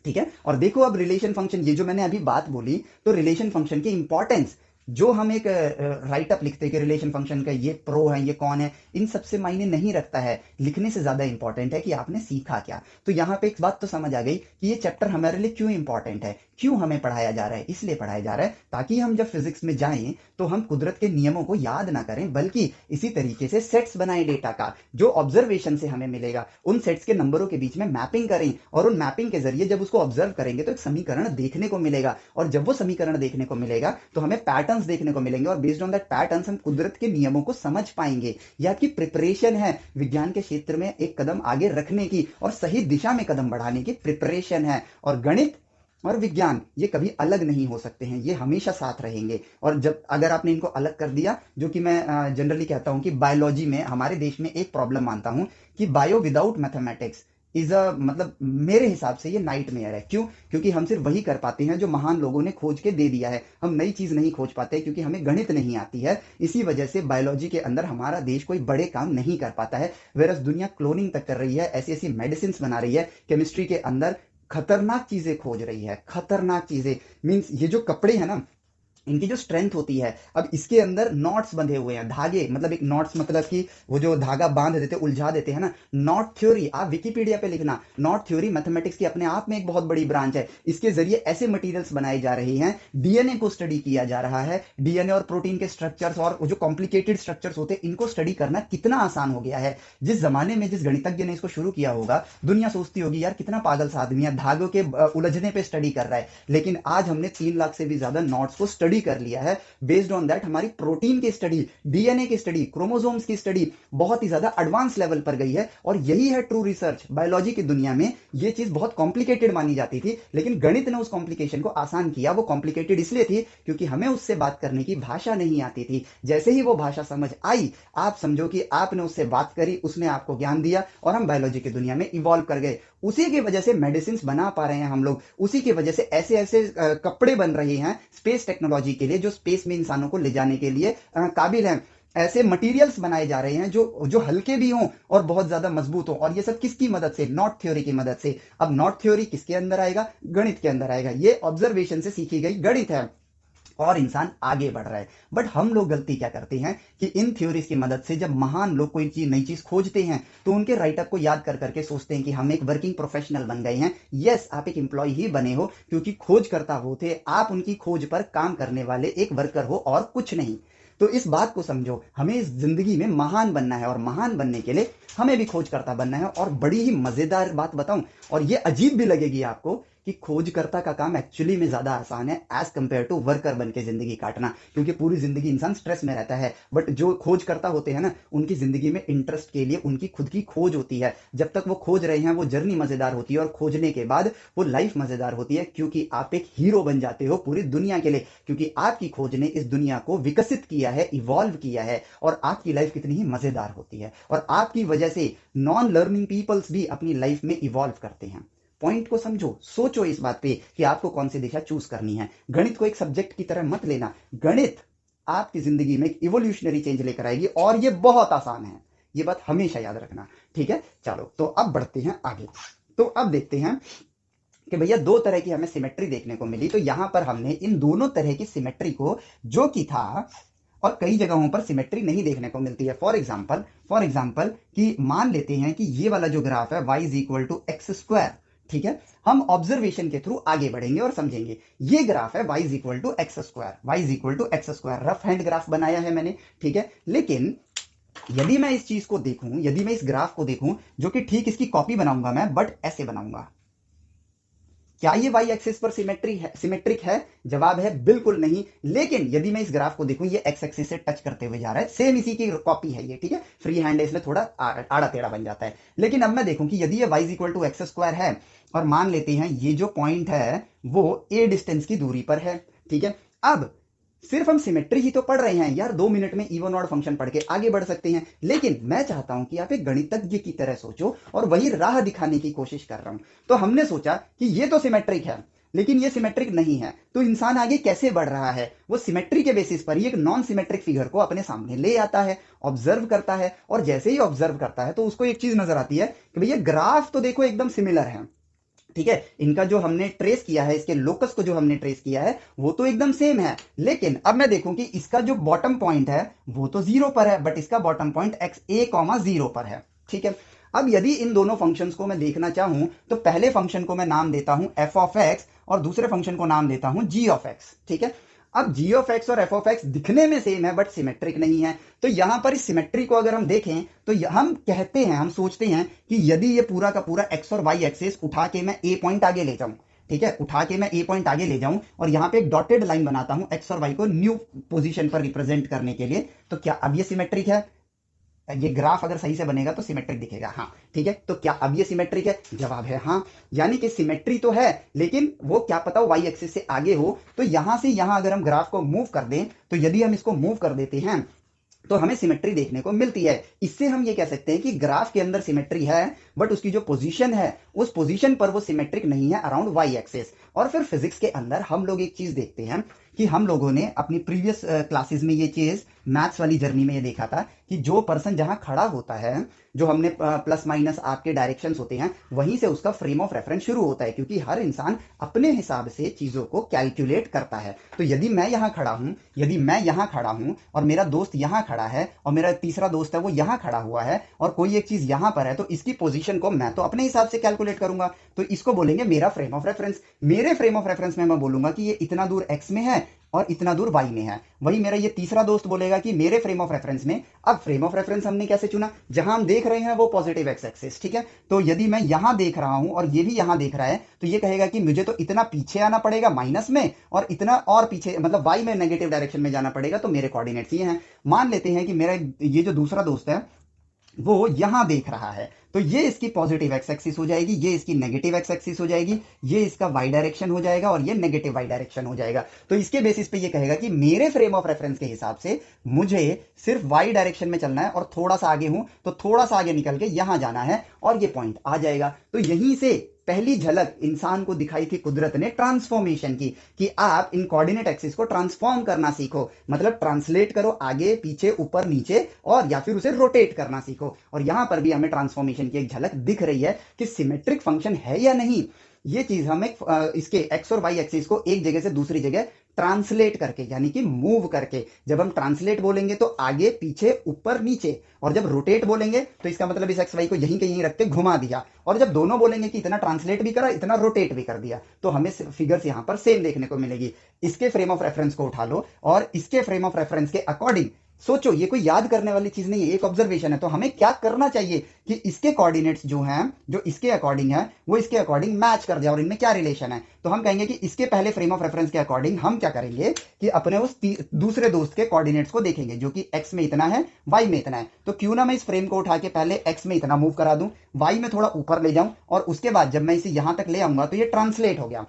ठीक है। और देखो अब रिलेशन फंक्शन, ये जो मैंने अभी बात बोली, तो रिलेशन फंक्शन की इंपॉर्टेंस, जो हम एक राइट अप लिखते हैं कि रिलेशन फंक्शन का ये प्रो है, ये कौन है, इन सबसे मायने नहीं रखता है। लिखने से ज्यादा इंपॉर्टेंट है कि आपने सीखा क्या। तो यहां पे एक बात तो समझ आ गई कि ये चैप्टर हमारे लिए क्यों इंपॉर्टेंट है, क्यों हमें पढ़ाया जा रहा है। इसलिए पढ़ाया जा रहा है ताकि हम जब फिजिक्स में जाएं तो हम कुदरत के नियमों को याद ना करें, बल्कि इसी तरीके से सेट्स बनाएं डेटा का, जो ऑब्जर्वेशन से हमें मिलेगा, उन सेट्स के नंबरों के बीच में मैपिंग करें, और उन मैपिंग के जरिए जब उसको ऑब्जर्व करेंगे तो एक समीकरण देखने को मिलेगा। और जब वो समीकरण देखने को मिलेगा तो हमें पैटर्न पैटर्न्स देखने को मिलेंगे और बेस्ड ऑन दैट पैटर्न्स हम कुदरत के नियमों को समझ पाएंगे। यह आपकी प्रिपरेशन है विज्ञान के क्षेत्र में एक कदम आगे रखने की और सही दिशा में कदम बढ़ाने की प्रिपरेशन है। और गणित और विज्ञान ये कभी अलग नहीं हो सकते हैं, ये हमेशा साथ रहेंगे। और जब अगर आपने इनको अलग कर दिया, जो कि मैं जनरली कहता हूं कि बायोलॉजी में हमारे देश में एक प्रॉब्लम मानता हूं कि bio without mathematics is a मतलब मेरे हिसाब से ये नाइटमेयर है। क्यों? क्योंकि हम सिर्फ वही कर पाते हैं जो महान लोगों ने खोज के दे दिया है, हम नई चीज नहीं खोज पाते क्योंकि हमें गणित नहीं आती है। इसी वजह से बायोलॉजी के अंदर हमारा देश कोई बड़े काम नहीं कर पाता है। वेरस दुनिया क्लोनिंग तक कर रही है, ऐसी ऐसी मेडिसिन बना रही है, केमिस्ट्री के अंदर खतरनाक चीजें खोज रही है। खतरनाक चीजें मीन्स ये जो कपड़े हैं ना, इनकी जो स्ट्रेंथ होती है, अब इसके अंदर नॉट्स बंधे हुए हैं, धागे, मतलब एक नॉट्स मतलब कि वो जो धागा बांध देते उलझा देते हैं ना। नॉट थ्योरी आप विकिपीडिया पे लिखना, नॉट थ्योरी मैथमेटिक्स की अपने आप में एक बहुत बड़ी ब्रांच है। इसके जरिए ऐसे मटेरियल्स बनाए जा रहे हैं, डीएनए को स्टडी किया जा रहा है, डीएनए और प्रोटीन के स्ट्रक्चर्स और जो कॉम्प्लिकेटेड स्ट्रक्चर्स होते हैं इनको स्टडी करना कितना आसान हो गया है। जिस जमाने में जिस गणितज्ञ ने इसको शुरू किया होगा, दुनिया सोचती होगी यार कितना पागल सा आदमी है, धागों के उलझने पे स्टडी कर रहा है। लेकिन आज हमने 3 लाख से भी ज्यादा नॉट्स को स्टडी कर लिया है। बेस्ड ऑन दैट हमारी प्रोटीन की स्टडी, डीएनए की स्टडी, क्रोमोसोम्स की स्टडी बहुत ही ज्यादा एडवांस लेवल पर गई है। और यही है ट्रू रिसर्च। बायोलॉजी की दुनिया में यह चीज बहुत कॉम्प्लिकेटेड मानी जाती थी, लेकिन गणित ने उस कॉम्प्लिकेशन को आसान किया। वो कॉम्प्लिकेटेड इसलिए थी क्योंकि हमें उससे बात करने की भाषा नहीं आती थी। जैसे ही वो भाषा समझ आई, आप समझो कि आपने उससे बात करी, उसने आपको ज्ञान दिया और हम बायोलॉजी की दुनिया में इवॉल्व कर गए। उसी की वजह से मेडिसिन बना पा रहे हैं हम लोग, उसी की वजह से ऐसे ऐसे कपड़े बन रहे हैं स्पेस टेक्नोलॉजी के लिए, जो स्पेस में इंसानों को ले जाने के लिए काबिल हैं। ऐसे मटेरियल्स बनाए जा रहे हैं जो हल्के भी हों और बहुत ज्यादा मजबूत हों। और ये सब किसकी मदद से? नॉट थ्योरी की मदद से। अब नॉट थ्योरी किसके अंदर आएगा? गणित के अंदर आएगा। ये ऑब्जर्वेशन से सीखी गई गणित है और इंसान आगे बढ़ रहा है। बट हम लोग गलती क्या करते हैं कि इन थ्योरीज की मदद से जब महान लोग कोई चीज नई चीज खोजते हैं तो उनके राइटअप को याद कर करके सोचते हैं कि हम एक वर्किंग प्रोफेशनल बन गए हैं। यस, आप एक एम्प्लॉय ही बने हो क्योंकि खोजकर्ता वो थे, आप उनकी खोज पर काम करने वाले एक वर्कर हो और कुछ नहीं। तो इस बात को समझो, हमें इस जिंदगी में महान बनना है और महान बनने के लिए हमें भी खोजकर्ता बनना है। और बड़ी ही मजेदार बात बताऊं, और ये अजीब भी लगेगी आपको, कि खोजकर्ता का काम एक्चुअली में ज्यादा आसान है एज कंपेयर टू वर्कर बन के जिंदगी काटना। क्योंकि पूरी जिंदगी इंसान स्ट्रेस में रहता है। बट जो खोजकर्ता होते हैं ना, उनकी जिंदगी में इंटरेस्ट के लिए उनकी खुद की खोज होती है। जब तक वो खोज रहे हैं वो जर्नी मजेदार होती है और खोजने के बाद वो लाइफ मजेदार होती है, क्योंकि आप एक हीरो बन जाते हो पूरी दुनिया के लिए। क्योंकि आपकी खोज ने इस दुनिया को विकसित किया है, इवॉल्व किया है, और आपकी लाइफ कितनी ही मजेदार होती है। और आपकी वजह से नॉन लर्निंग पीपल्स भी अपनी लाइफ में इवॉल्व करते हैं। पॉइंट को समझो, सोचो इस बात पे कि आपको कौन सी दिशा चूज करनी है। गणित को एक सब्जेक्ट की तरह मत लेना। गणित आपकी जिंदगी में एक इवोल्यूशनरी चेंज लेकर आएगी और ये बहुत आसान है। ये बात हमेशा याद रखना, ठीक है? चलो तो अब बढ़ते हैं आगे। तो अब देखते हैं कि भैया 2 तरह की हमें सिमेट्री देखने को मिली। तो यहां पर हमने इन दोनों तरह की सिमेट्री को, जो कि था, और कई जगहों पर सिमेट्री नहीं देखने को मिलती है। फॉर एग्जाम्पल कि मान लेते हैं कि ये वाला जो ग्राफ है y is equal to x square, ठीक है? हम ऑब्जर्वेशन के थ्रू आगे बढ़ेंगे और समझेंगे। ये ग्राफ है y is equal to x square, y is equal to x square. Rough hand graph बनाया है मैंने, ठीक है? लेकिन यदि मैं इस चीज को देखूं, यदि मैं इस ग्राफ को देखूं, जो कि ठीक इसकी कॉपी बनाऊंगा मैं, बट ऐसे बनाऊंगा, क्या ये वाई एक्सिस पर सिमेट्रिक है? जवाब है बिल्कुल नहीं। लेकिन यदि मैं इस ग्राफ को देखूं, ये एक्स एक्सिस से टच करते हुए जा रहा है, सेम इसी की कॉपी है ये, ठीक है? फ्री हैंड है इसलिए थोड़ा आड़ा टेढ़ा बन जाता है। लेकिन अब मैं देखूं कि यदि ये y is equal to x square है और मान लेते हैं ये जो पॉइंट है वो ए डिस्टेंस की दूरी पर है, ठीक है? अब सिर्फ हम सिमेट्री ही तो पढ़ रहे हैं यार, 2 मिनट में इवन ऑड फंक्शन पढ़ के आगे बढ़ सकते हैं। लेकिन मैं चाहता हूं कि आप एक गणितज्ञ की तरह सोचो और वही राह दिखाने की कोशिश कर रहा हूं। तो हमने सोचा कि ये तो सिमेट्रिक है, लेकिन ये सिमेट्रिक नहीं है। तो इंसान आगे कैसे बढ़ रहा है? वो सिमेट्री के बेसिस पर ही एक नॉन सिमेट्रिक फिगर को अपने सामने ले आता है, ऑब्जर्व करता है, और जैसे ही ऑब्जर्व करता है तो उसको एक चीज नजर आती है कि भैया ग्राफ तो देखो एकदम सिमिलर है, ठीक है? इनका जो हमने ट्रेस किया है, इसके लोकस को जो हमने ट्रेस किया है, वो तो एकदम सेम है। लेकिन अब मैं देखूं कि इसका जो बॉटम पॉइंट है वो तो 0 पर है, बट इसका बॉटम पॉइंट एक्स ए कॉमा 0 पर है, ठीक है? अब यदि इन दोनों फंक्शंस को मैं देखना चाहूं तो पहले फंक्शन को मैं नाम देता हूं एफ ऑफ एक्स और दूसरे फंक्शन को नाम देता हूं जी ऑफ एक्स, ठीक है? अब जी ऑफ एक्स और एफ ऑफ एक्स दिखने में सेम है बट सिमेट्रिक नहीं है। तो यहां पर इस सिमेट्री को अगर हम देखें तो हम कहते हैं, हम सोचते हैं कि यदि ये पूरा का पूरा एक्स और वाई एक्सिस उठा के मैं ए पॉइंट आगे ले जाऊं, ठीक है, उठा के मैं ए पॉइंट आगे ले जाऊं और यहाँ पे एक डॉटेड लाइन बनाता हूं एक्स और वाई को न्यू पोजीशन पर रिप्रेजेंट करने के लिए, तो क्या अब ये सिमेट्रिक है? ये ग्राफ अगर सही से बनेगा तो सिमेट्रिक दिखेगा, हाँ ठीक है। तो क्या अब ये सिमेट्रिक है? जवाब है हाँ। यानी कि सिमेट्री तो है, लेकिन वो क्या पता वाई एक्सिस से आगे हो। तो यहां से यहां अगर हम ग्राफ को मूव कर दें, तो यदि हम इसको मूव कर देते हैं तो हमें सिमेट्री देखने को मिलती है। इससे हम ये कह सकते हैं कि ग्राफ के अंदर सिमेट्री है, बट उसकी जो पोजीशन है उस पोजीशन पर वो सिमेट्रिक नहीं है अराउंड वाई एक्सिस। और फिर फिजिक्स के अंदर हम लोग एक चीज देखते हैं कि हम लोगों ने अपनी प्रीवियस क्लासेस में ये चीज मैथ्स वाली जर्नी में ये देखा था कि जो पर्सन जहां खड़ा होता है, जो हमने प्लस माइनस आपके डायरेक्शंस होते हैं, वहीं से उसका फ्रेम ऑफ रेफरेंस शुरू होता है, क्योंकि हर इंसान अपने हिसाब से चीजों को कैलकुलेट करता है। तो यदि मैं यहां खड़ा हूं, यदि मैं यहां खड़ा हूं और मेरा दोस्त यहां खड़ा है और मेरा तीसरा दोस्त है वो यहां खड़ा हुआ है और कोई एक चीज यहां पर है, तो इसकी पोजीशन को मैं तो अपने हिसाब से कैलकुलेट करूंगा। तो इसको बोलेंगे मेरा फ्रेम ऑफ रेफरेंस। मेरे फ्रेम ऑफ रेफरेंस में मैं बोलूंगा कि ये इतना दूर एक्स में है और इतना दूर वाई में है। वही मेरा ये तीसरा दोस्त बोलेगा कि मेरे फ्रेम ऑफ रेफरेंस में, अब फ्रेम ऑफ रेफरेंस हमने कैसे चुना? जहां हम देख रहे हैं वो पॉजिटिव एक्स एक्सिस, ठीक है। तो यदि मैं यहां देख रहा हूं और ये भी यहां देख रहा है, तो ये कहेगा कि मुझे तो इतना पीछे आना पड़ेगा माइनस में, और इतना और पीछे मतलब वाई में नेगेटिव डायरेक्शन में जाना पड़ेगा। तो मेरे कोऑर्डिनेट्स ये हैं। मान लेते हैं कि मेरा ये जो दूसरा दोस्त है वो यहां देख रहा है, तो ये इसकी पॉजिटिव एक्स एक्सिस हो जाएगी, ये इसकी नेगेटिव एक्स एक्सिस हो जाएगी, ये इसका वाई डायरेक्शन हो जाएगा और ये नेगेटिव वाई डायरेक्शन हो जाएगा। तो इसके बेसिस पे ये कहेगा कि मेरे फ्रेम ऑफ रेफरेंस के हिसाब से मुझे सिर्फ वाई डायरेक्शन में चलना है और थोड़ा सा आगे हूं तो थोड़ा सा आगे निकल के यहां जाना है और ये पॉइंट आ जाएगा। तो यहीं से पहली झलक इंसान को दिखाई थी कुदरत ने ट्रांसफॉर्मेशन की, कि आप इन कोऑर्डिनेट एक्सिस को ट्रांसफॉर्म करना सीखो, मतलब ट्रांसलेट करो आगे पीछे ऊपर नीचे, और या फिर उसे रोटेट करना सीखो। और यहां पर भी हमें ट्रांसफॉर्मेशन की एक झलक दिख रही है कि सिमेट्रिक फंक्शन है या नहीं। ये चीज हम इसके एक्स और वाई एक्सिस को एक जगह से दूसरी जगह ट्रांसलेट करके, यानी कि मूव करके, जब हम ट्रांसलेट बोलेंगे तो आगे पीछे ऊपर नीचे, और जब रोटेट बोलेंगे तो इसका मतलब इस एक्स वाई को यहीं के यहीं रख के घुमा दिया, और जब दोनों बोलेंगे कि इतना ट्रांसलेट भी करा इतना रोटेट भी कर दिया, तो हमें फिगर्स यहां पर सेम देखने को मिलेगी। इसके फ्रेम ऑफ रेफरेंस को उठा लो और इसके फ्रेम ऑफ रेफरेंस के अकॉर्डिंग सोचो, ये कोई याद करने वाली चीज नहीं है, एक ऑब्जर्वेशन है। तो हमें क्या करना चाहिए कि इसके कोऑर्डिनेट्स जो हैं, जो इसके अकॉर्डिंग है, वो इसके अकॉर्डिंग मैच कर जाए, और इनमें क्या रिलेशन है। तो हम कहेंगे कि इसके पहले फ्रेम ऑफ रेफरेंस के अकॉर्डिंग हम क्या करेंगे कि अपने उस दूसरे दोस्त के कोऑर्डिनेट्स को देखेंगे, जो कि एक्स में इतना है वाई में इतना है। तो क्यों ना मैं इस फ्रेम को उठा के पहले एक्स में इतना मूव करा दूं, वाई में थोड़ा ऊपर ले जाऊं, और उसके बाद जब मैं इसे यहां तक ले आऊंगा तो ये ट्रांसलेट हो गया।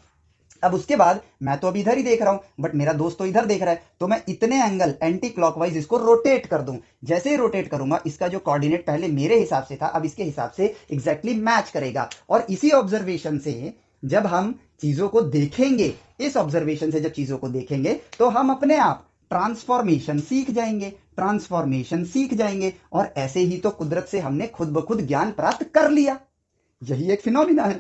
अब उसके बाद मैं तो अभी इधर ही देख रहा हूं, बट मेरा दोस्त तो इधर देख रहा है, तो मैं इतने एंगल एंटी क्लॉकवाइज इसको रोटेट कर दूं। जैसे ही रोटेट करूंगा, इसका जो कोऑर्डिनेट पहले मेरे हिसाब से था अब इसके हिसाब से एग्जैक्टली मैच करेगा। और इसी ऑब्जर्वेशन से जब हम चीजों को देखेंगे, इस ऑब्जर्वेशन से जब चीजों को देखेंगे, तो हम अपने आप ट्रांसफॉर्मेशन सीख जाएंगे, ट्रांसफॉर्मेशन सीख जाएंगे। और ऐसे ही तो कुदरत से हमने खुद ब खुद ज्ञान प्राप्त कर लिया। यही एक फिनोमिना है।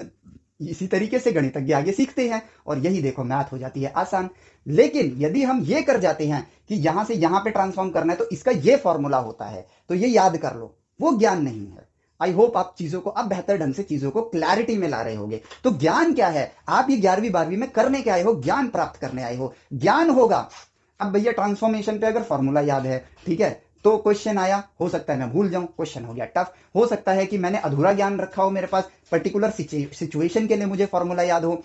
इसी तरीके से गणितज्ञ आगे सीखते हैं, और यही देखो मैथ हो जाती है आसान। लेकिन यदि हम ये कर जाते हैं कि यहां से यहां पे ट्रांसफॉर्म करना है, तो इसका ये फॉर्मूला होता है, तो ये याद कर लो, वो ज्ञान नहीं है। आई होप आप चीजों को अब बेहतर ढंग से चीजों को क्लैरिटी में ला रहे होंगे। तो ज्ञान क्या है? आप ये 11वीं 12वीं में करने के आए हो, ज्ञान प्राप्त करने आए हो, ज्ञान होगा। अब भैया ट्रांसफॉर्मेशन पे अगर फॉर्मूला याद है, ठीक है, तो क्वेश्चन आया, हो सकता है मैं भूल जाऊं, क्वेश्चन हो गया टफ। हो सकता है कि मैंने अधूरा ज्ञान रखा हो, मेरे पास पर्टिकुलर सिचुएशन के लिए मुझे फॉर्मूला याद हो,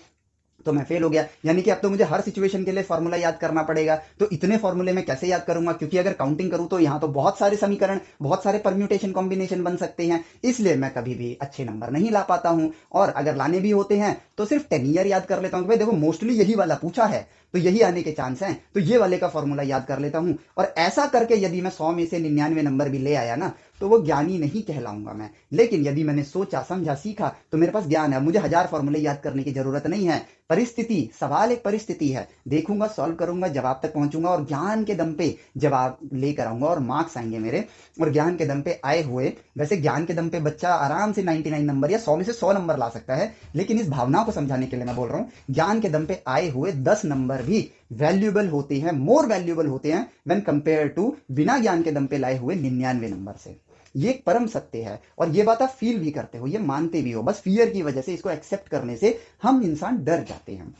तो मैं फेल हो गया। यानी कि अब तो मुझे हर सिचुएशन के लिए फॉर्मूला याद करना पड़ेगा। तो इतने फॉर्मूले में कैसे याद करूंगा, क्योंकि अगर काउंटिंग करूं तो यहां तो बहुत सारे समीकरण, बहुत सारे परम्यूटेशन कॉम्बिनेशन बन सकते हैं, इसलिए मैं कभी भी अच्छे नंबर नहीं ला पाता हूं। और अगर लाने भी होते हैं तो सिर्फ 10 ईयर याद कर लेता हूं कि भाई देखो मोस्टली यही वाला पूछा है, तो यही आने के चांस हैं, तो ये वाले का फॉर्मूला याद कर लेता हूं। और ऐसा करके यदि मैं 100 में से 99 नंबर भी ले आया ना, तो वो ज्ञानी नहीं कहलाऊंगा मैं। लेकिन यदि मैंने सोचा समझा सीखा, तो मेरे पास ज्ञान है, मुझे 1000 फॉर्मूले याद करने की जरूरत नहीं है। परिस्थिति, सवाल एक परिस्थिति है, देखूंगा, सॉल्व करूंगा, जवाब तक पहुंचूंगा, और ज्ञान के दम पे जवाब लेकर आऊंगा और मार्क्स आएंगे मेरे। और ज्ञान के दम पे आए हुए, वैसे ज्ञान के दम पे बच्चा आराम से 99 नंबर या 100 में से 100 नंबर ला सकता है, लेकिन इस भावना को समझाने के लिए मैं बोल रहा हूं, ज्ञान के दम पे आए हुए 10 नंबर भी वैल्यूएबल होते हैं, मोर वैल्यूएबल होते हैं व्हेन कंपेयर टू बिना ज्ञान के दम पे लाए हुए 99 नंबर से। ये एक परम सत्य है, और ये बात आप फील भी करते हो, ये मानते भी हो, बस फियर की वजह से, इसको एक्सेप्ट करने से हम इंसान डर जाते हैं।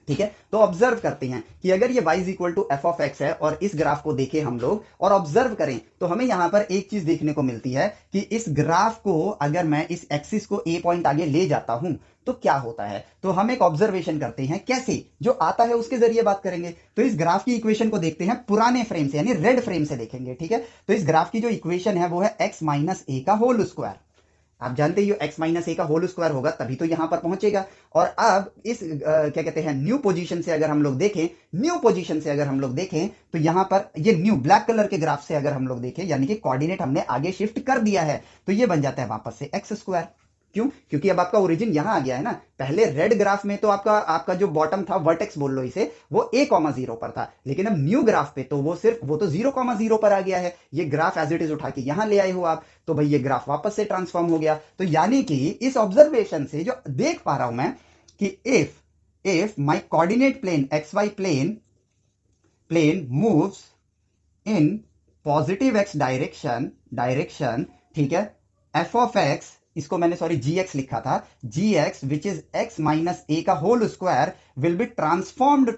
ठीक है, तो ऑब्जर्व करते हैं कि अगर ये y is equal to f of x है और इस ग्राफ को देखें हम लोग और ऑब्जर्व करें तो हमें यहां पर एक चीज देखने को मिलती है कि इस ग्राफ को अगर मैं इस एक्सिस को ए पॉइंट आगे ले जाता हूं तो क्या होता है। तो हम एक ऑब्जर्वेशन करते हैं, कैसे, जो आता है उसके जरिए बात करेंगे। तो इस ग्राफ की इक्वेशन को देखते हैं पुराने फ्रेम से, यानी रेड फ्रेम से देखेंगे। ठीक है, तो इस ग्राफ की जो इक्वेशन है वो है एक्स माइनस ए का होल स्क्वायर। आप जानते ही हो एक्स माइनस ए का होल स्क्वायर होगा तभी तो यहां पर पहुंचेगा। और अब इस क्या कहते हैं न्यू पोजीशन से अगर हम लोग देखें, न्यू पोजीशन से अगर हम लोग देखें तो यहां पर ये न्यू ब्लैक कलर के ग्राफ से अगर हम लोग देखें, यानी कि कोऑर्डिनेट हमने आगे शिफ्ट कर दिया है, तो ये बन जाता है वापस से एक्स स्क्वायर। क्यों? क्योंकि अब आपका ओरिजिन यहां आ गया है ना। पहले रेड ग्राफ में तो आपका आपका जो बॉटम था, वर्टेक्स बोल लो इसे, वो a,0 पर था, लेकिन अब न्यू ग्राफ पे तो वो सिर्फ वो तो 0,0 पर आ गया है। ये ग्राफ एज इट इज उठा के यहां ले आए हो आप, तो भाई ये ग्राफ वापस से ट्रांसफॉर्म हो गया। तो यानी कि इस ऑब्जर्वेशन से जो देख पा रहा हूं मैं कि if my coordinate plane XY plane moves in positive x direction, ठीक है, एफ ऑफ एक्स, इसको मैंने सॉरी gx लिखा था, gx which is x minus A का whole square will be transformed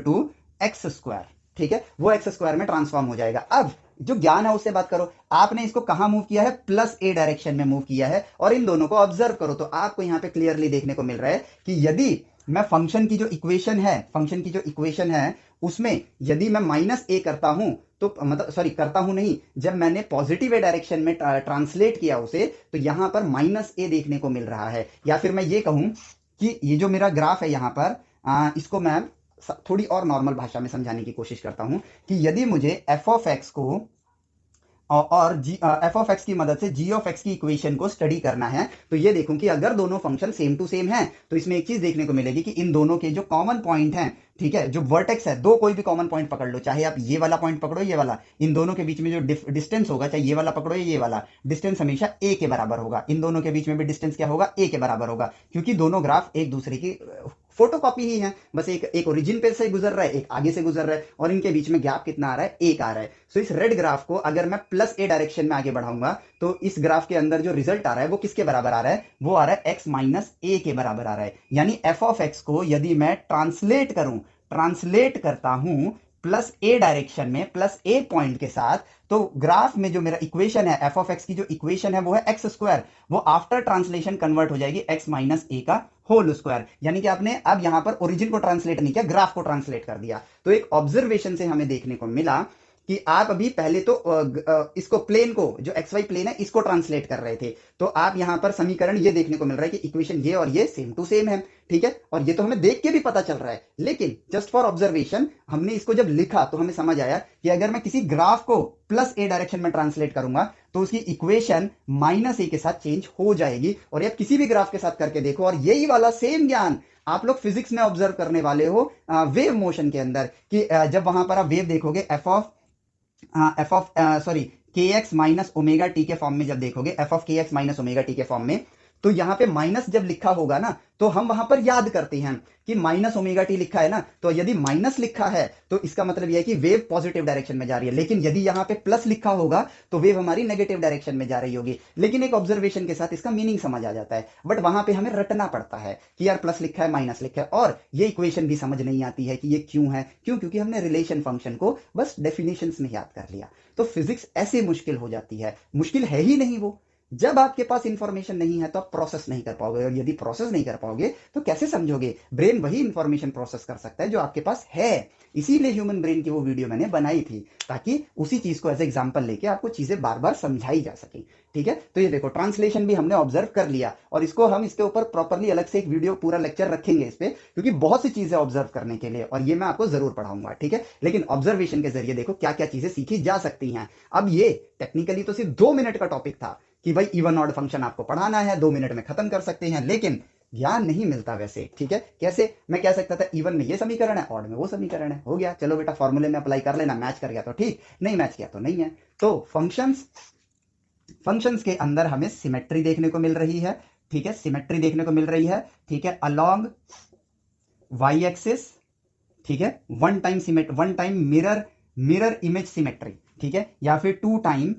to x square. ठीक है, वो एक्स स्क्वायर में ट्रांसफॉर्म हो जाएगा। अब जो ज्ञान है उससे बात करो, आपने इसको कहां मूव किया है, प्लस ए डायरेक्शन में मूव किया है, और इन दोनों को ऑब्जर्व करो तो आपको यहां पे क्लियरली देखने को मिल रहा है कि यदि मैं फंक्शन की जो इक्वेशन है उसमें यदि मैं माइनस ए करता हूं, तो मतलब सॉरी करता हूं नहीं, जब मैंने पॉजिटिव ए डायरेक्शन में ट्रांसलेट किया उसे, तो यहां पर माइनस ए देखने को मिल रहा है। या फिर मैं ये कहूं कि ये जो मेरा ग्राफ है यहां पर, इसको मैं थोड़ी और नॉर्मल भाषा में समझाने की कोशिश करता हूं कि यदि मुझे एफ ऑफ एक्स को और एफ ऑफ एक्स की मदद से जी ऑफ एक्स की इक्वेशन को स्टडी करना है, तो ये देखूं कि अगर दोनों फंक्शन सेम टू सेम हैं तो इसमें एक चीज देखने को मिलेगी कि इन दोनों के जो कॉमन पॉइंट हैं, ठीक है, जो वर्टेक्स है, दो कोई भी कॉमन पॉइंट पकड़ लो, चाहे आप ये वाला पॉइंट पकड़ो ये वाला, इन दोनों के बीच में जो डिस्टेंस होगा, चाहे ये वाला पकड़ो ये वाला, डिस्टेंस हमेशा ए के बराबर होगा। इन दोनों के बीच में भी डिस्टेंस क्या होगा, ए के बराबर होगा, क्योंकि दोनों ग्राफ एक दूसरे की फोटोकॉपी ही है, बस एक ओरिजिन पे से गुजर रहा है, एक आगे से गुजर रहा है, और इनके बीच में गैप कितना आ रहा है, एक आ रहा है। सो इस रेड ग्राफ को अगर मैं प्लस ए डायरेक्शन में आगे बढ़ाऊंगा तो इस ग्राफ के अंदर जो रिजल्ट आ रहा है वो किसके बराबर आ रहा है, वो आ रहा है एक्स माइनस ए के बराबर आ रहा है। यानी एफ ऑफ एक्स को यदि मैं ट्रांसलेट करता हूं प्लस ए डायरेक्शन में, प्लस ए पॉइंट के साथ, तो ग्राफ में जो मेरा इक्वेशन है, एफ ऑफ एक्स की जो इक्वेशन है वो है एक्स स्क्वायर, वो आफ्टर ट्रांसलेशन कन्वर्ट हो जाएगी एक्स माइनस ए का होल स्क्वायर। यानी कि आपने अब यहां पर ओरिजिन को ट्रांसलेट नहीं किया, ग्राफ को ट्रांसलेट कर दिया। तो एक ऑब्जर्वेशन से हमें देखने को मिला कि आप अभी पहले तो इसको प्लेन को, जो एक्स वाई प्लेन है, इसको ट्रांसलेट कर रहे थे, तो आप यहां पर समीकरण ये देखने को मिल रहा है कि इक्वेशन ये और ये सेम टू सेम है, ठीक है, और ये तो हमें देख के भी पता चल रहा है। लेकिन जस्ट फॉर ऑब्जर्वेशन हमने इसको जब लिखा तो हमें समझ आया कि अगर मैं किसी ग्राफ को प्लस ए डायरेक्शन में ट्रांसलेट करूंगा तो उसकी इक्वेशन माइनस ए के साथ चेंज हो जाएगी। और आप किसी भी ग्राफ के साथ करके देखो, और यही वाला सेम ज्ञान आप लोग फिजिक्स में ऑब्जर्व करने वाले हो वेव मोशन के अंदर, कि जब वहां पर आप वेव देखोगे के एक्स माइनस ओमेगा टी के फॉर्म में, जब देखोगे एफ ऑफ के एक्स माइनस ओमेगा टी के फॉर्म में, तो यहां पे माइनस जब लिखा होगा ना, तो हम वहां पर याद करते हैं कि माइनस ओमेगा टी लिखा है ना, तो यदि माइनस लिखा है तो इसका मतलब यह है कि वेव पॉजिटिव डायरेक्शन में जा रही है। लेकिन यदि यहां पे प्लस लिखा होगा तो वेव हमारी नेगेटिव डायरेक्शन में जा रही होगी। लेकिन एक ऑब्जर्वेशन के साथ इसका मीनिंग समझ आ जाता है, बट वहां पे हमें रटना पड़ता है कि यार प्लस लिखा है, माइनस लिखा है, और ये इक्वेशन भी समझ नहीं आती है कि ये क्यों है। क्योंकि हमने रिलेशन फंक्शन को बस डेफिनेशंस में याद कर लिया। तो फिजिक्स ऐसे मुश्किल हो जाती है, मुश्किल है ही नहीं वो। जब आपके पास इंफॉर्मेशन नहीं है तो आप प्रोसेस नहीं कर पाओगे, और यदि प्रोसेस नहीं कर पाओगे तो कैसे समझोगे। ब्रेन वही इंफॉर्मेशन प्रोसेस कर सकता है जो आपके पास है। इसीलिए ह्यूमन ब्रेन की वो वीडियो मैंने बनाई थी, ताकि उसी चीज को एज एग्जांपल लेके आपको चीजें बार बार समझाई जा सके। ठीक है, तो ये देखो ट्रांसलेशन भी हमने ऑब्जर्व कर लिया, और इसको हम इसके ऊपर प्रॉपरली अलग से एक वीडियो पूरा लेक्चर रखेंगे इस पे, क्योंकि बहुत सी चीजें ऑब्जर्व करने के लिए, और ये मैं आपको जरूर पढ़ाऊंगा। ठीक है, लेकिन ऑब्जर्वेशन के जरिए देखो क्या क्या चीजें सीखी जा सकती हैं। अब ये टेक्निकली तो सिर्फ 2 मिनट का टॉपिक था कि भाई इवन ऑड फंक्शन आपको पढ़ाना है, 2 मिनट में खत्म कर सकते हैं, लेकिन ज्ञान नहीं मिलता वैसे। ठीक है, कैसे, मैं कह सकता था इवन में ये समीकरण है, ऑड में वो समीकरण है, हो गया, चलो बेटा फॉर्मूले में अप्लाई कर लेना, मैच कर गया तो ठीक, नहीं मैच किया तो नहीं है। तो फंक्शंस के अंदर हमें सिमेट्री देखने को मिल रही है। ठीक है, सिमेट्री देखने को मिल रही है, ठीक है, अलोंग वाई एक्सिस, ठीक है, one time mirror image symmetry, ठीक है, या फिर 2 टाइम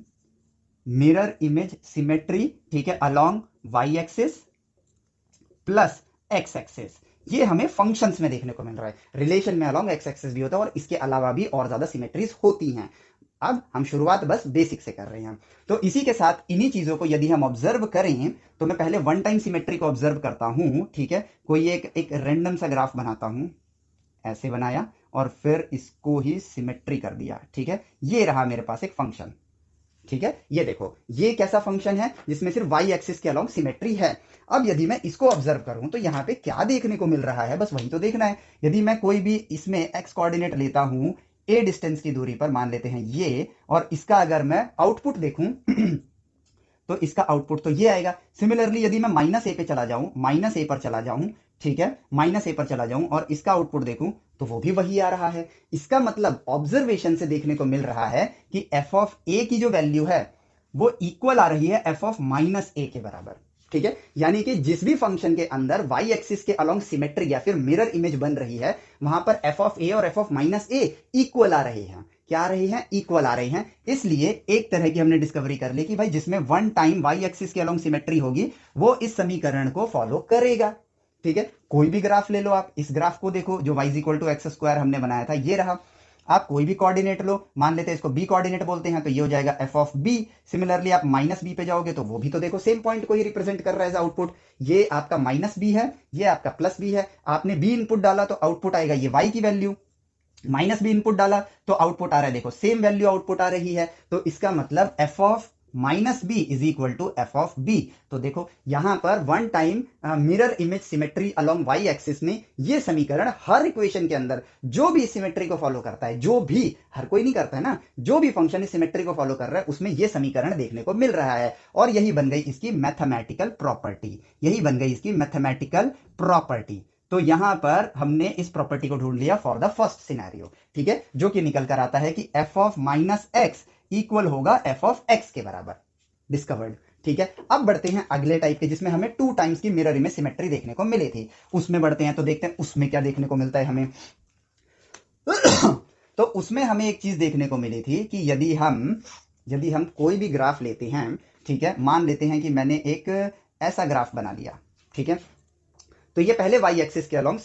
मिरर इमेज सिमेट्री, ठीक है, along y axis, plus x axis. ये हमें फंक्शंस में देखने को मिल रहा है। रिलेशन में अलोंग एक्स एक्सिस भी होता है और इसके अलावा भी और ज्यादा सिमेट्रीज होती हैं। अब हम शुरुआत बस बेसिक से कर रहे हैं। तो इसी के साथ इन्हीं चीजों को यदि हम ऑब्जर्व करें तो मैं पहले वन टाइम सिमेट्री को ऑब्जर्व करता हूं। ठीक है, कोई एक रैंडम सा ग्राफ बनाता हूं, ऐसे बनाया और फिर इसको ही सिमेट्री कर दिया। ठीक है, ये रहा मेरे पास एक फंक्शन। ठीक है, ये देखो ये कैसा फंक्शन है जिसमें सिर्फ वाई एक्सिस के अलोंग सिमेट्री है। अब यदि मैं इसको ऑब्जर्व करूं तो यहां पे क्या देखने को मिल रहा है, बस वही तो देखना है। यदि मैं कोई भी इसमें एक्स कोऑर्डिनेट लेता हूं ए डिस्टेंस की दूरी पर, मान लेते हैं ये, और इसका अगर मैं आउटपुट देखूं तो इसका आउटपुट तो ये आएगा। सिमिलरली यदि मैं माइनस ए पे चला जाऊं, माइनस ए पर चला जाऊं, ठीक है, माइनस ए पर चला जाऊं और इसका आउटपुट देखूं तो वो भी वही आ रहा है। इसका मतलब ऑब्जर्वेशन से देखने को मिल रहा है कि एफ ऑफ ए की जो वैल्यू है वो इक्वल आ रही है एफ ऑफ माइनस ए के बराबर। ठीक है, यानी कि जिस भी फंक्शन के अंदर वाई एक्सिस के अलोंग सिमेट्री या फिर मिरर इमेज बन रही है वहां पर एफ ऑफ ए और F of minus A equal आ रहे हैं। क्या आ रही हैं? इक्वल आ रहे हैं। इसलिए एक तरह की हमने डिस्कवरी कर ली कि भाई जिसमें वन टाइम वाई एक्सिस के अलोंग सिमेट्री होगी वो इस समीकरण को फॉलो करेगा। ठीक है, कोई भी ग्राफ ले लो आप, इस ग्राफ को देखो जो y equal to x square हमने बनाया था, ये रहा। आप कोई भी कोऑर्डिनेट लो, मान लेते हैं इसको b कोऑर्डिनेट बोलते हैं, तो ये हो जाएगा f ऑफ b। सिमिलरली आप माइनस b पे जाओगे तो वो भी तो देखो सेम पॉइंट को ही रिप्रेजेंट कर रहा है एज आउटपुट। ये आपका माइनस b है, ये आपका प्लस b है। आपने b इनपुट डाला तो आउटपुट आएगा ये y की वैल्यू, माइनस b इनपुट डाला तो आउटपुट आ रहा है, देखो सेम वैल्यू आउटपुट आ रही है। तो इसका मतलब f of minus b is equal to f of b. तो देखो यहां पर one time mirror image symmetry along y axis में ये समीकरण हर इक्वेशन के अंदर जो भी सिमेट्री को फॉलो करता है, जो भी, हर कोई नहीं करता है ना, जो भी फंक्शन इस सिमेट्री को फॉलो कर रहा है उसमें ये समीकरण देखने को मिल रहा है। और यही बन गई इसकी मैथमेटिकल प्रॉपर्टी, यही बन गई इसकी मैथमेटिकल प्रॉपर्टी। तो यहां पर हमने इस प्रॉपर्टी को ढूंढ लिया फॉर द फर्स्ट सिनेरियो। ठीक है, जो कि निकल कर आता है कि f of minus x equal होगा एफ ऑफ एक्स के बराबर, डिस्कवर्ड। ठीक है, अब बढ़ते हैं अगले टाइप के जिसमें हमें टू टाइम्स की मिरर इमेज सिमेट्री देखने को मिली थी। उसमें बढ़ते हैं तो देखते हैं उसमें क्या देखने को मिलता है हमें। तो उसमें हमें एक चीज देखने को मिली थी कि यदि हम कोई भी ग्राफ लेते हैं, ठीक है, मान लेते हैं कि मैंने एक ऐसा ग्राफ बना लिया। ठीक है, तो ये पहले वाई एक्सिस के अलोंग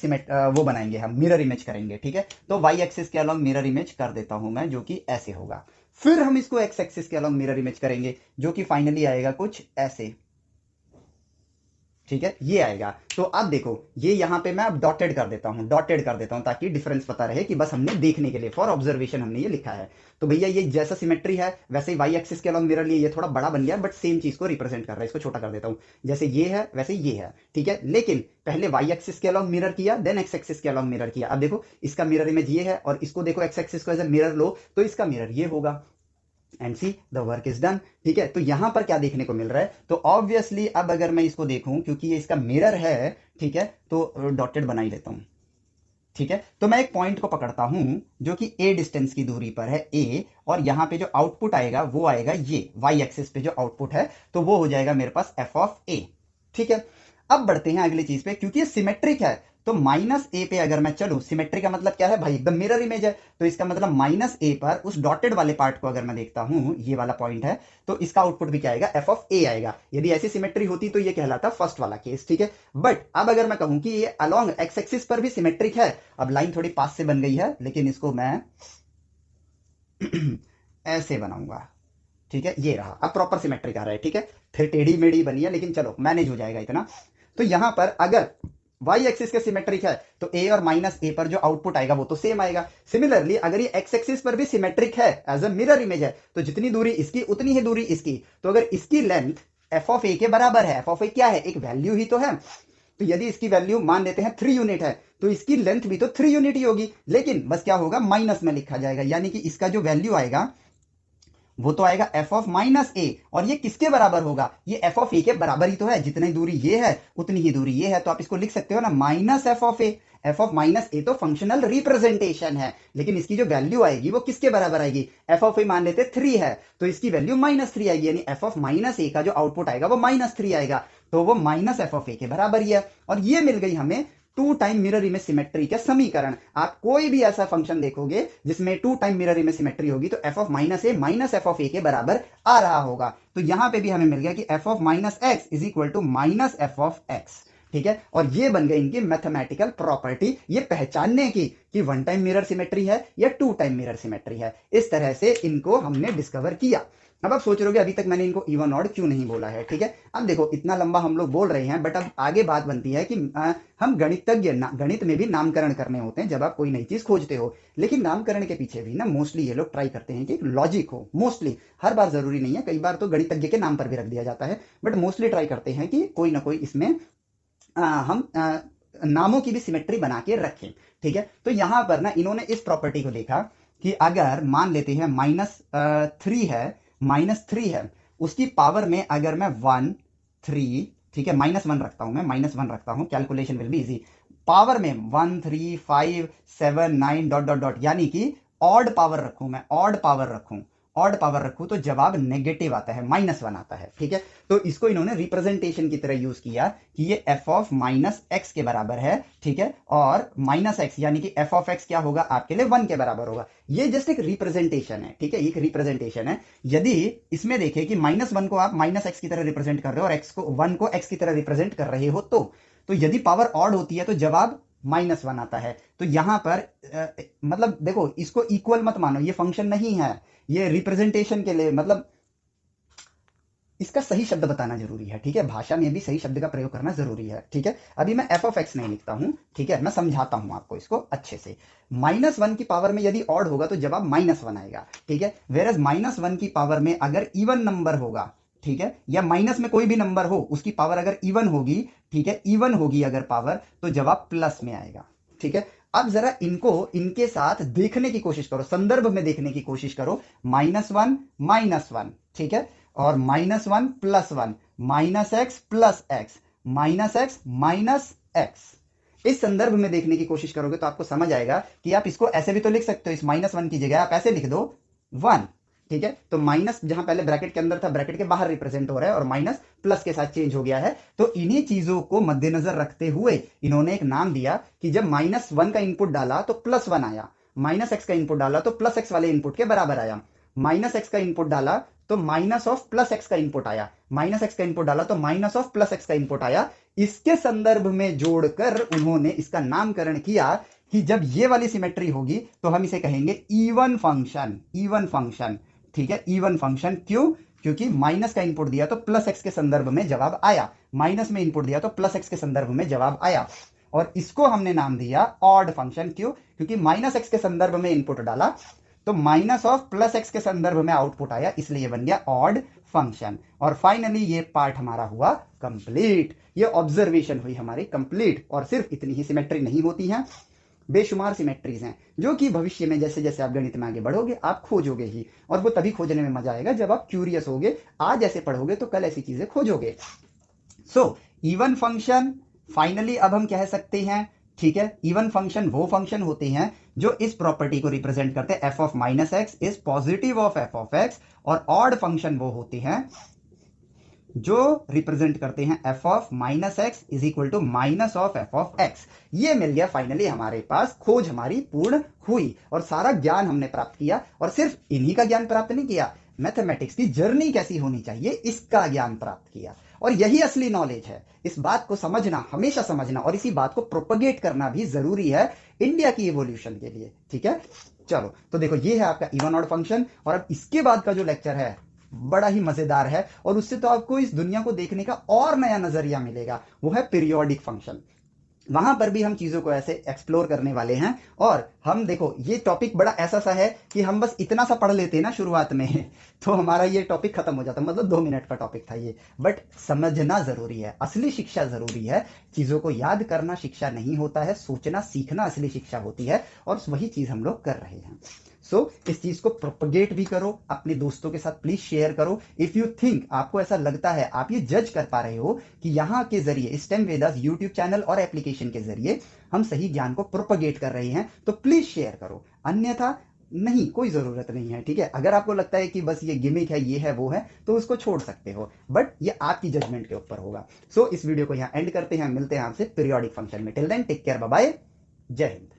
वो बनाएंगे, हम मिरर इमेज करेंगे। ठीक है, तो वाई एक्सिस के अलोंग मिरर इमेज कर देता हूं मैं, जो कि ऐसे होगा। फिर हम इसको एक्स एक्सिस के अलोंग मिरर इमेज करेंगे, जो कि फाइनली आएगा कुछ ऐसे। ठीक है, ये आएगा। तो अब देखो ये यहां पे मैं अब डॉटेड कर देता हूं ताकि डिफरेंस पता रहे कि बस हमने देखने के लिए, फॉर ऑब्जर्वेशन हमने ये लिखा है। तो भैया ये जैसा सिमेट्री है वैसे ही वाई एक्सिस के अलोंग मिरर लिए, ये थोड़ा बड़ा बन गया बट सेम चीज को रिप्रेजेंट कर रहा है। इसको छोटा कर देता हूं, जैसे ये है वैसे ये है। ठीक है, लेकिन पहले वाई एक्सिस के अलोंग मिरर किया, देन एक्स एक्सिस के अलोंग मिरर किया। अब देखो इसका मिरर इमेज ये है और इसको देखो एक्स एक्सिस को एज ए मिरर लो तो इसका मिरर ये होगा। And see the work is done. ठीक है, तो यहां पर क्या देखने को मिल रहा है, तो ऑब्वियसली अब अगर मैं इसको देखूं क्योंकि ये इसका मिरर है, ठीक है, तो डॉटेड बना ही लेता हूं। ठीक है, तो मैं एक पॉइंट को पकड़ता हूं जो कि ए डिस्टेंस की दूरी पर है ए, और यहां पे जो आउटपुट आएगा वो आएगा ये वाई एक्सिस पे जो आउटपुट है, तो वो हो जाएगा मेरे पास एफ ऑफ ए। ठीक है, अब बढ़ते हैं अगली चीज पे, क्योंकि ये सिमेट्रिक है तो माइनस ए पे अगर मैं चलूं, सिमेट्री का मतलब क्या है भाई, एकदम मिरर इमेज है, तो इसका मतलब माइनस ए पर उस डॉटेड वाले पार्ट को अगर मैं देखता हूं, ये वाला पॉइंट है, तो इसका आउटपुट भी क्या आएगा, एफ ऑफ ए आएगा। यदि ऐसी सिमेट्री होती तो ये कहलाता फर्स्ट वाला केस। ठीक है, बट अब अगर मैं कहूं कि ये अलोंग एक्स एक्सिस पर भी सिमेट्रिक है, अब लाइन थोड़ी पास से बन गई है लेकिन इसको मैं ऐसे बनाऊंगा। ठीक है, ये रहा, अब प्रॉपर सिमेट्रिक आ रहा है। ठीक है, फिर टेढ़ी मेढ़ी बनी है लेकिन चलो मैनेज हो जाएगा इतना। तो यहां पर अगर वाई एक्सिस के सिमेट्रिक है तो ए और माइनस ए पर जो आउटपुट आएगा वो तो सेम आएगा। सिमिलरली अगर ये एक्स एक्सिस पर भी सिमेट्रिक है, एज अ मिरर इमेज है, तो जितनी दूरी इसकी उतनी ही दूरी इसकी। तो अगर इसकी लेंथ एफ ऑफ ए के बराबर है, एफ ऑफ ए क्या है, एक वैल्यू ही तो है, तो यदि इसकी वैल्यू मान लेते हैं 3 यूनिट है तो इसकी लेंथ भी तो 3 यूनिट ही होगी, लेकिन बस क्या होगा, माइनस में लिखा जाएगा। यानी कि इसका जो वैल्यू आएगा वो तो आएगा एफ ऑफ माइनस ए, और ये किसके बराबर होगा, ये एफ ऑफ ए के बराबर ही तो है, जितनी दूरी ये है उतनी ही दूरी ये है, तो आप इसको लिख सकते हो ना minus F of A. F of minus A तो फंक्शनल रिप्रेजेंटेशन है, लेकिन इसकी जो वैल्यू आएगी वो किसके बराबर आएगी, एफ ऑफ ए मान लेते 3 है तो इसकी वैल्यू -3 आएगी, यानी एफ ऑफ माइनस ए का जो आउटपुट आएगा वो -3 आएगा, तो वो माइनस एफ ऑफ ए के बराबर ही है। और ये मिल गई हमें two time mirror image symmetry का समीकरण। आप कोई भी ऐसा फंक्शन देखोगे जिसमें two time mirror image symmetry होगी तो F of minus A minus F of A के बराबर आ रहा होगा। तो यहां पे भी हमें मिल गया कि f of minus x is equal to minus F of x. ठीक है, और ये बन गई इनकी मैथमेटिकल प्रॉपर्टी, ये पहचानने की कि वन टाइम मिरर सिमेट्री है या टू टाइम मिरर सिमेट्री है। इस तरह से इनको हमने डिस्कवर किया। अब आप सोच रहे होगे अभी तक मैंने इनको इवन ऑड क्यों नहीं बोला है, ठीक है। अब देखो इतना लंबा हम लोग बोल रहे हैं, बट अब आगे बात बनती है कि हम गणितज्ञ, गणित में भी नामकरण करने होते हैं जब आप कोई नई चीज खोजते हो, लेकिन नामकरण के पीछे भी ना मोस्टली ये लोग ट्राई करते हैं कि लॉजिक हो। मोस्टली, हर बार जरूरी नहीं है, कई बार तो गणितज्ञ के नाम पर भी रख दिया जाता है, बट मोस्टली ट्राई करते हैं कि कोई ना कोई इसमें हम नामों की भी सिमेट्री बना के रखें, ठीक है। तो यहां पर ना इन्होंने इस प्रॉपर्टी को देखा कि अगर मान लेते हैं -3 है, उसकी पावर में अगर मैं 1 3, ठीक है, -1 रखता हूं, मैं -1 रखता हूं, calculation will be easy. Power में 1 3 5 7 9 डॉट डॉट डॉट, यानी कि ऑड पावर रखूं, मैं ऑड पावर रखूं तो जवाब नेगेटिव आता है, -1 आता है, ठीक है। तो इसको इन्होंने रिप्रेजेंटेशन की तरह यूज किया कि ये f ऑफ -x के बराबर है, ठीक है, और -x यानी कि f ऑफ x क्या होगा आपके लिए 1 के बराबर होगा। ये जस्ट एक रिप्रेजेंटेशन है, ठीक है, एक रिप्रेजेंटेशन है। यदि इसमें देखें कि -1 को आप -x की तरह रिप्रेजेंट कर रहे हो और वन को x की तरह रिप्रेजेंट कर रहे हो, तो यदि पावर ऑड होती है तो जवाब -1 आता है। तो यहां पर मतलब देखो, इसको इक्वल मत मानो, ये फंक्शन नहीं है, ये रिप्रेजेंटेशन के लिए, मतलब इसका सही शब्द बताना जरूरी है, ठीक है, भाषा में भी सही शब्द का प्रयोग करना जरूरी है, ठीक है। अभी मैं f ऑफ x नहीं लिखता हूं, ठीक है, मैं समझाता हूं आपको इसको अच्छे से। -1 की पावर में यदि ऑड होगा तो जवाब -1 आएगा, ठीक है। वेरएज -1 की पावर में अगर इवन नंबर होगा, ठीक है, या माइनस में कोई भी नंबर हो, उसकी पावर अगर इवन होगी, ठीक है, इवन होगी अगर पावर, तो जवाब प्लस में आएगा, ठीक है। अब जरा इनको इनके साथ देखने की कोशिश करो, संदर्भ में देखने की कोशिश करो। -1 ठीक है, और -1 + 1, -x + x, -x इस संदर्भ में देखने की कोशिश करोगे तो आपको समझ आएगा कि आप इसको ऐसे भी तो लिख सकते हो, इस -1 की जगह आप ऐसे लिख दो 1, ठीक है। तो माइनस जहां पहले ब्रैकेट के अंदर था, ब्रैकेट के बाहर रिप्रेजेंट हो रहा है, और माइनस प्लस के साथ चेंज हो गया है। तो इन्हीं चीजों को मद्देनजर रखते हुए इन्होंने एक नाम दिया कि जब -1 का इनपुट डाला तो +1 आया, -x का इनपुट डाला तो +x वाले इनपुट के बराबर आया, -x का इनपुट डाला तो -x का इनपुट आया, -x का इनपुट डाला तो -x का इनपुट आया। इसके संदर्भ में जोड़कर उन्होंने इसका नामकरण किया कि जब ये वाली सिमेट्री होगी तो हम इसे कहेंगे इवन फंक्शन, ठीक है, इवन फंक्शन। क्यों? क्योंकि माइनस का इनपुट दिया तो +x के संदर्भ में जवाब आया, माइनस में इनपुट दिया तो +x के संदर्भ में जवाब आया, और इसको हमने नाम दिया ऑड फंक्शन। क्यों? क्योंकि -x के संदर्भ में इनपुट डाला तो -+x के संदर्भ में आउटपुट आया, इसलिए बन गया ऑड फंक्शन। और फाइनली ये पार्ट हमारा हुआ कंप्लीट, ये ऑब्जर्वेशन हुई हमारी कंप्लीट। और सिर्फ इतनी ही सिमेट्री नहीं होती हैं, बेशुमार सिमेट्रीज हैं जो कि भविष्य में जैसे जैसे आप गणित में आगे बढ़ोगे आप खोजोगे ही, और वो तभी खोजने में मजा आएगा जब आप क्यूरियस होगे। आज ऐसे पढ़ोगे तो कल ऐसी चीजें खोजोगे। सो इवन फंक्शन फाइनली अब हम कह सकते हैं, ठीक है, इवन फंक्शन वो फंक्शन होते हैं जो इस प्रॉपर्टी को रिप्रेजेंट करते हैं, f of -x is positive of f of x, और ऑड फंक्शन वो होते हैं जो रिप्रेजेंट करते हैं f of -x is equal to minus of f of x। ये मिल गया फाइनली हमारे पास, खोज हमारी पूर्ण हुई और सारा ज्ञान हमने प्राप्त किया। और सिर्फ इन्हीं का ज्ञान प्राप्त नहीं किया, मैथमेटिक्स की जर्नी कैसी होनी चाहिए इसका ज्ञान प्राप्त किया। और यही असली नॉलेज है, इस बात को समझना, हमेशा समझना, और इसी बात को प्रोपगेट करना भी जरूरी है इंडिया की इवोल्यूशन के लिए, ठीक है। चलो तो देखो, ये है आपका इवन ऑड फंक्शन। और अब इसके बाद का जो लेक्चर है बड़ा ही मजेदार है, और उससे तो आपको इस दुनिया को देखने का और नया नजरिया मिलेगा, वो है पीरियोडिक फंक्शन। वहां पर भी हम चीजों को ऐसे एक्सप्लोर करने वाले हैं। और हम देखो, ये टॉपिक बड़ा ऐसा सा है कि हम बस इतना सा पढ़ लेते हैं ना शुरुआत में तो हमारा ये टॉपिक खत्म हो जाता, मतलब 2 मिनट का टॉपिक था ये। बट समझना जरूरी है, असली शिक्षा जरूरी है। चीजों को याद करना शिक्षा नहीं होता है, सोचना सीखना असली शिक्षा होती है, और वही चीज हम लोग कर रहे हैं। सो इस चीज को प्रोपगेट भी करो, अपने दोस्तों के साथ प्लीज शेयर करो। इफ यू थिंक, आपको ऐसा लगता है, आप ये जज कर पा रहे हो कि यहाँ के जरिए स्टेम वेदास यूट्यूब चैनल और एप्लीकेशन के जरिए हम सही ज्ञान को प्रोपगेट कर रहे हैं, तो प्लीज शेयर करो, अन्यथा नहीं, कोई जरूरत नहीं है, ठीक है। अगर आपको लगता है कि बस ये गिमिक है, ये है, वो है, तो उसको छोड़ सकते हो, बट ये आपकी जजमेंट के ऊपर होगा। सो इस वीडियो को यहाँ एंड करते हैं, मिलते हैं आपसे पीरियोडिक फंक्शन में। Till then take care, bye bye, जय हिंद।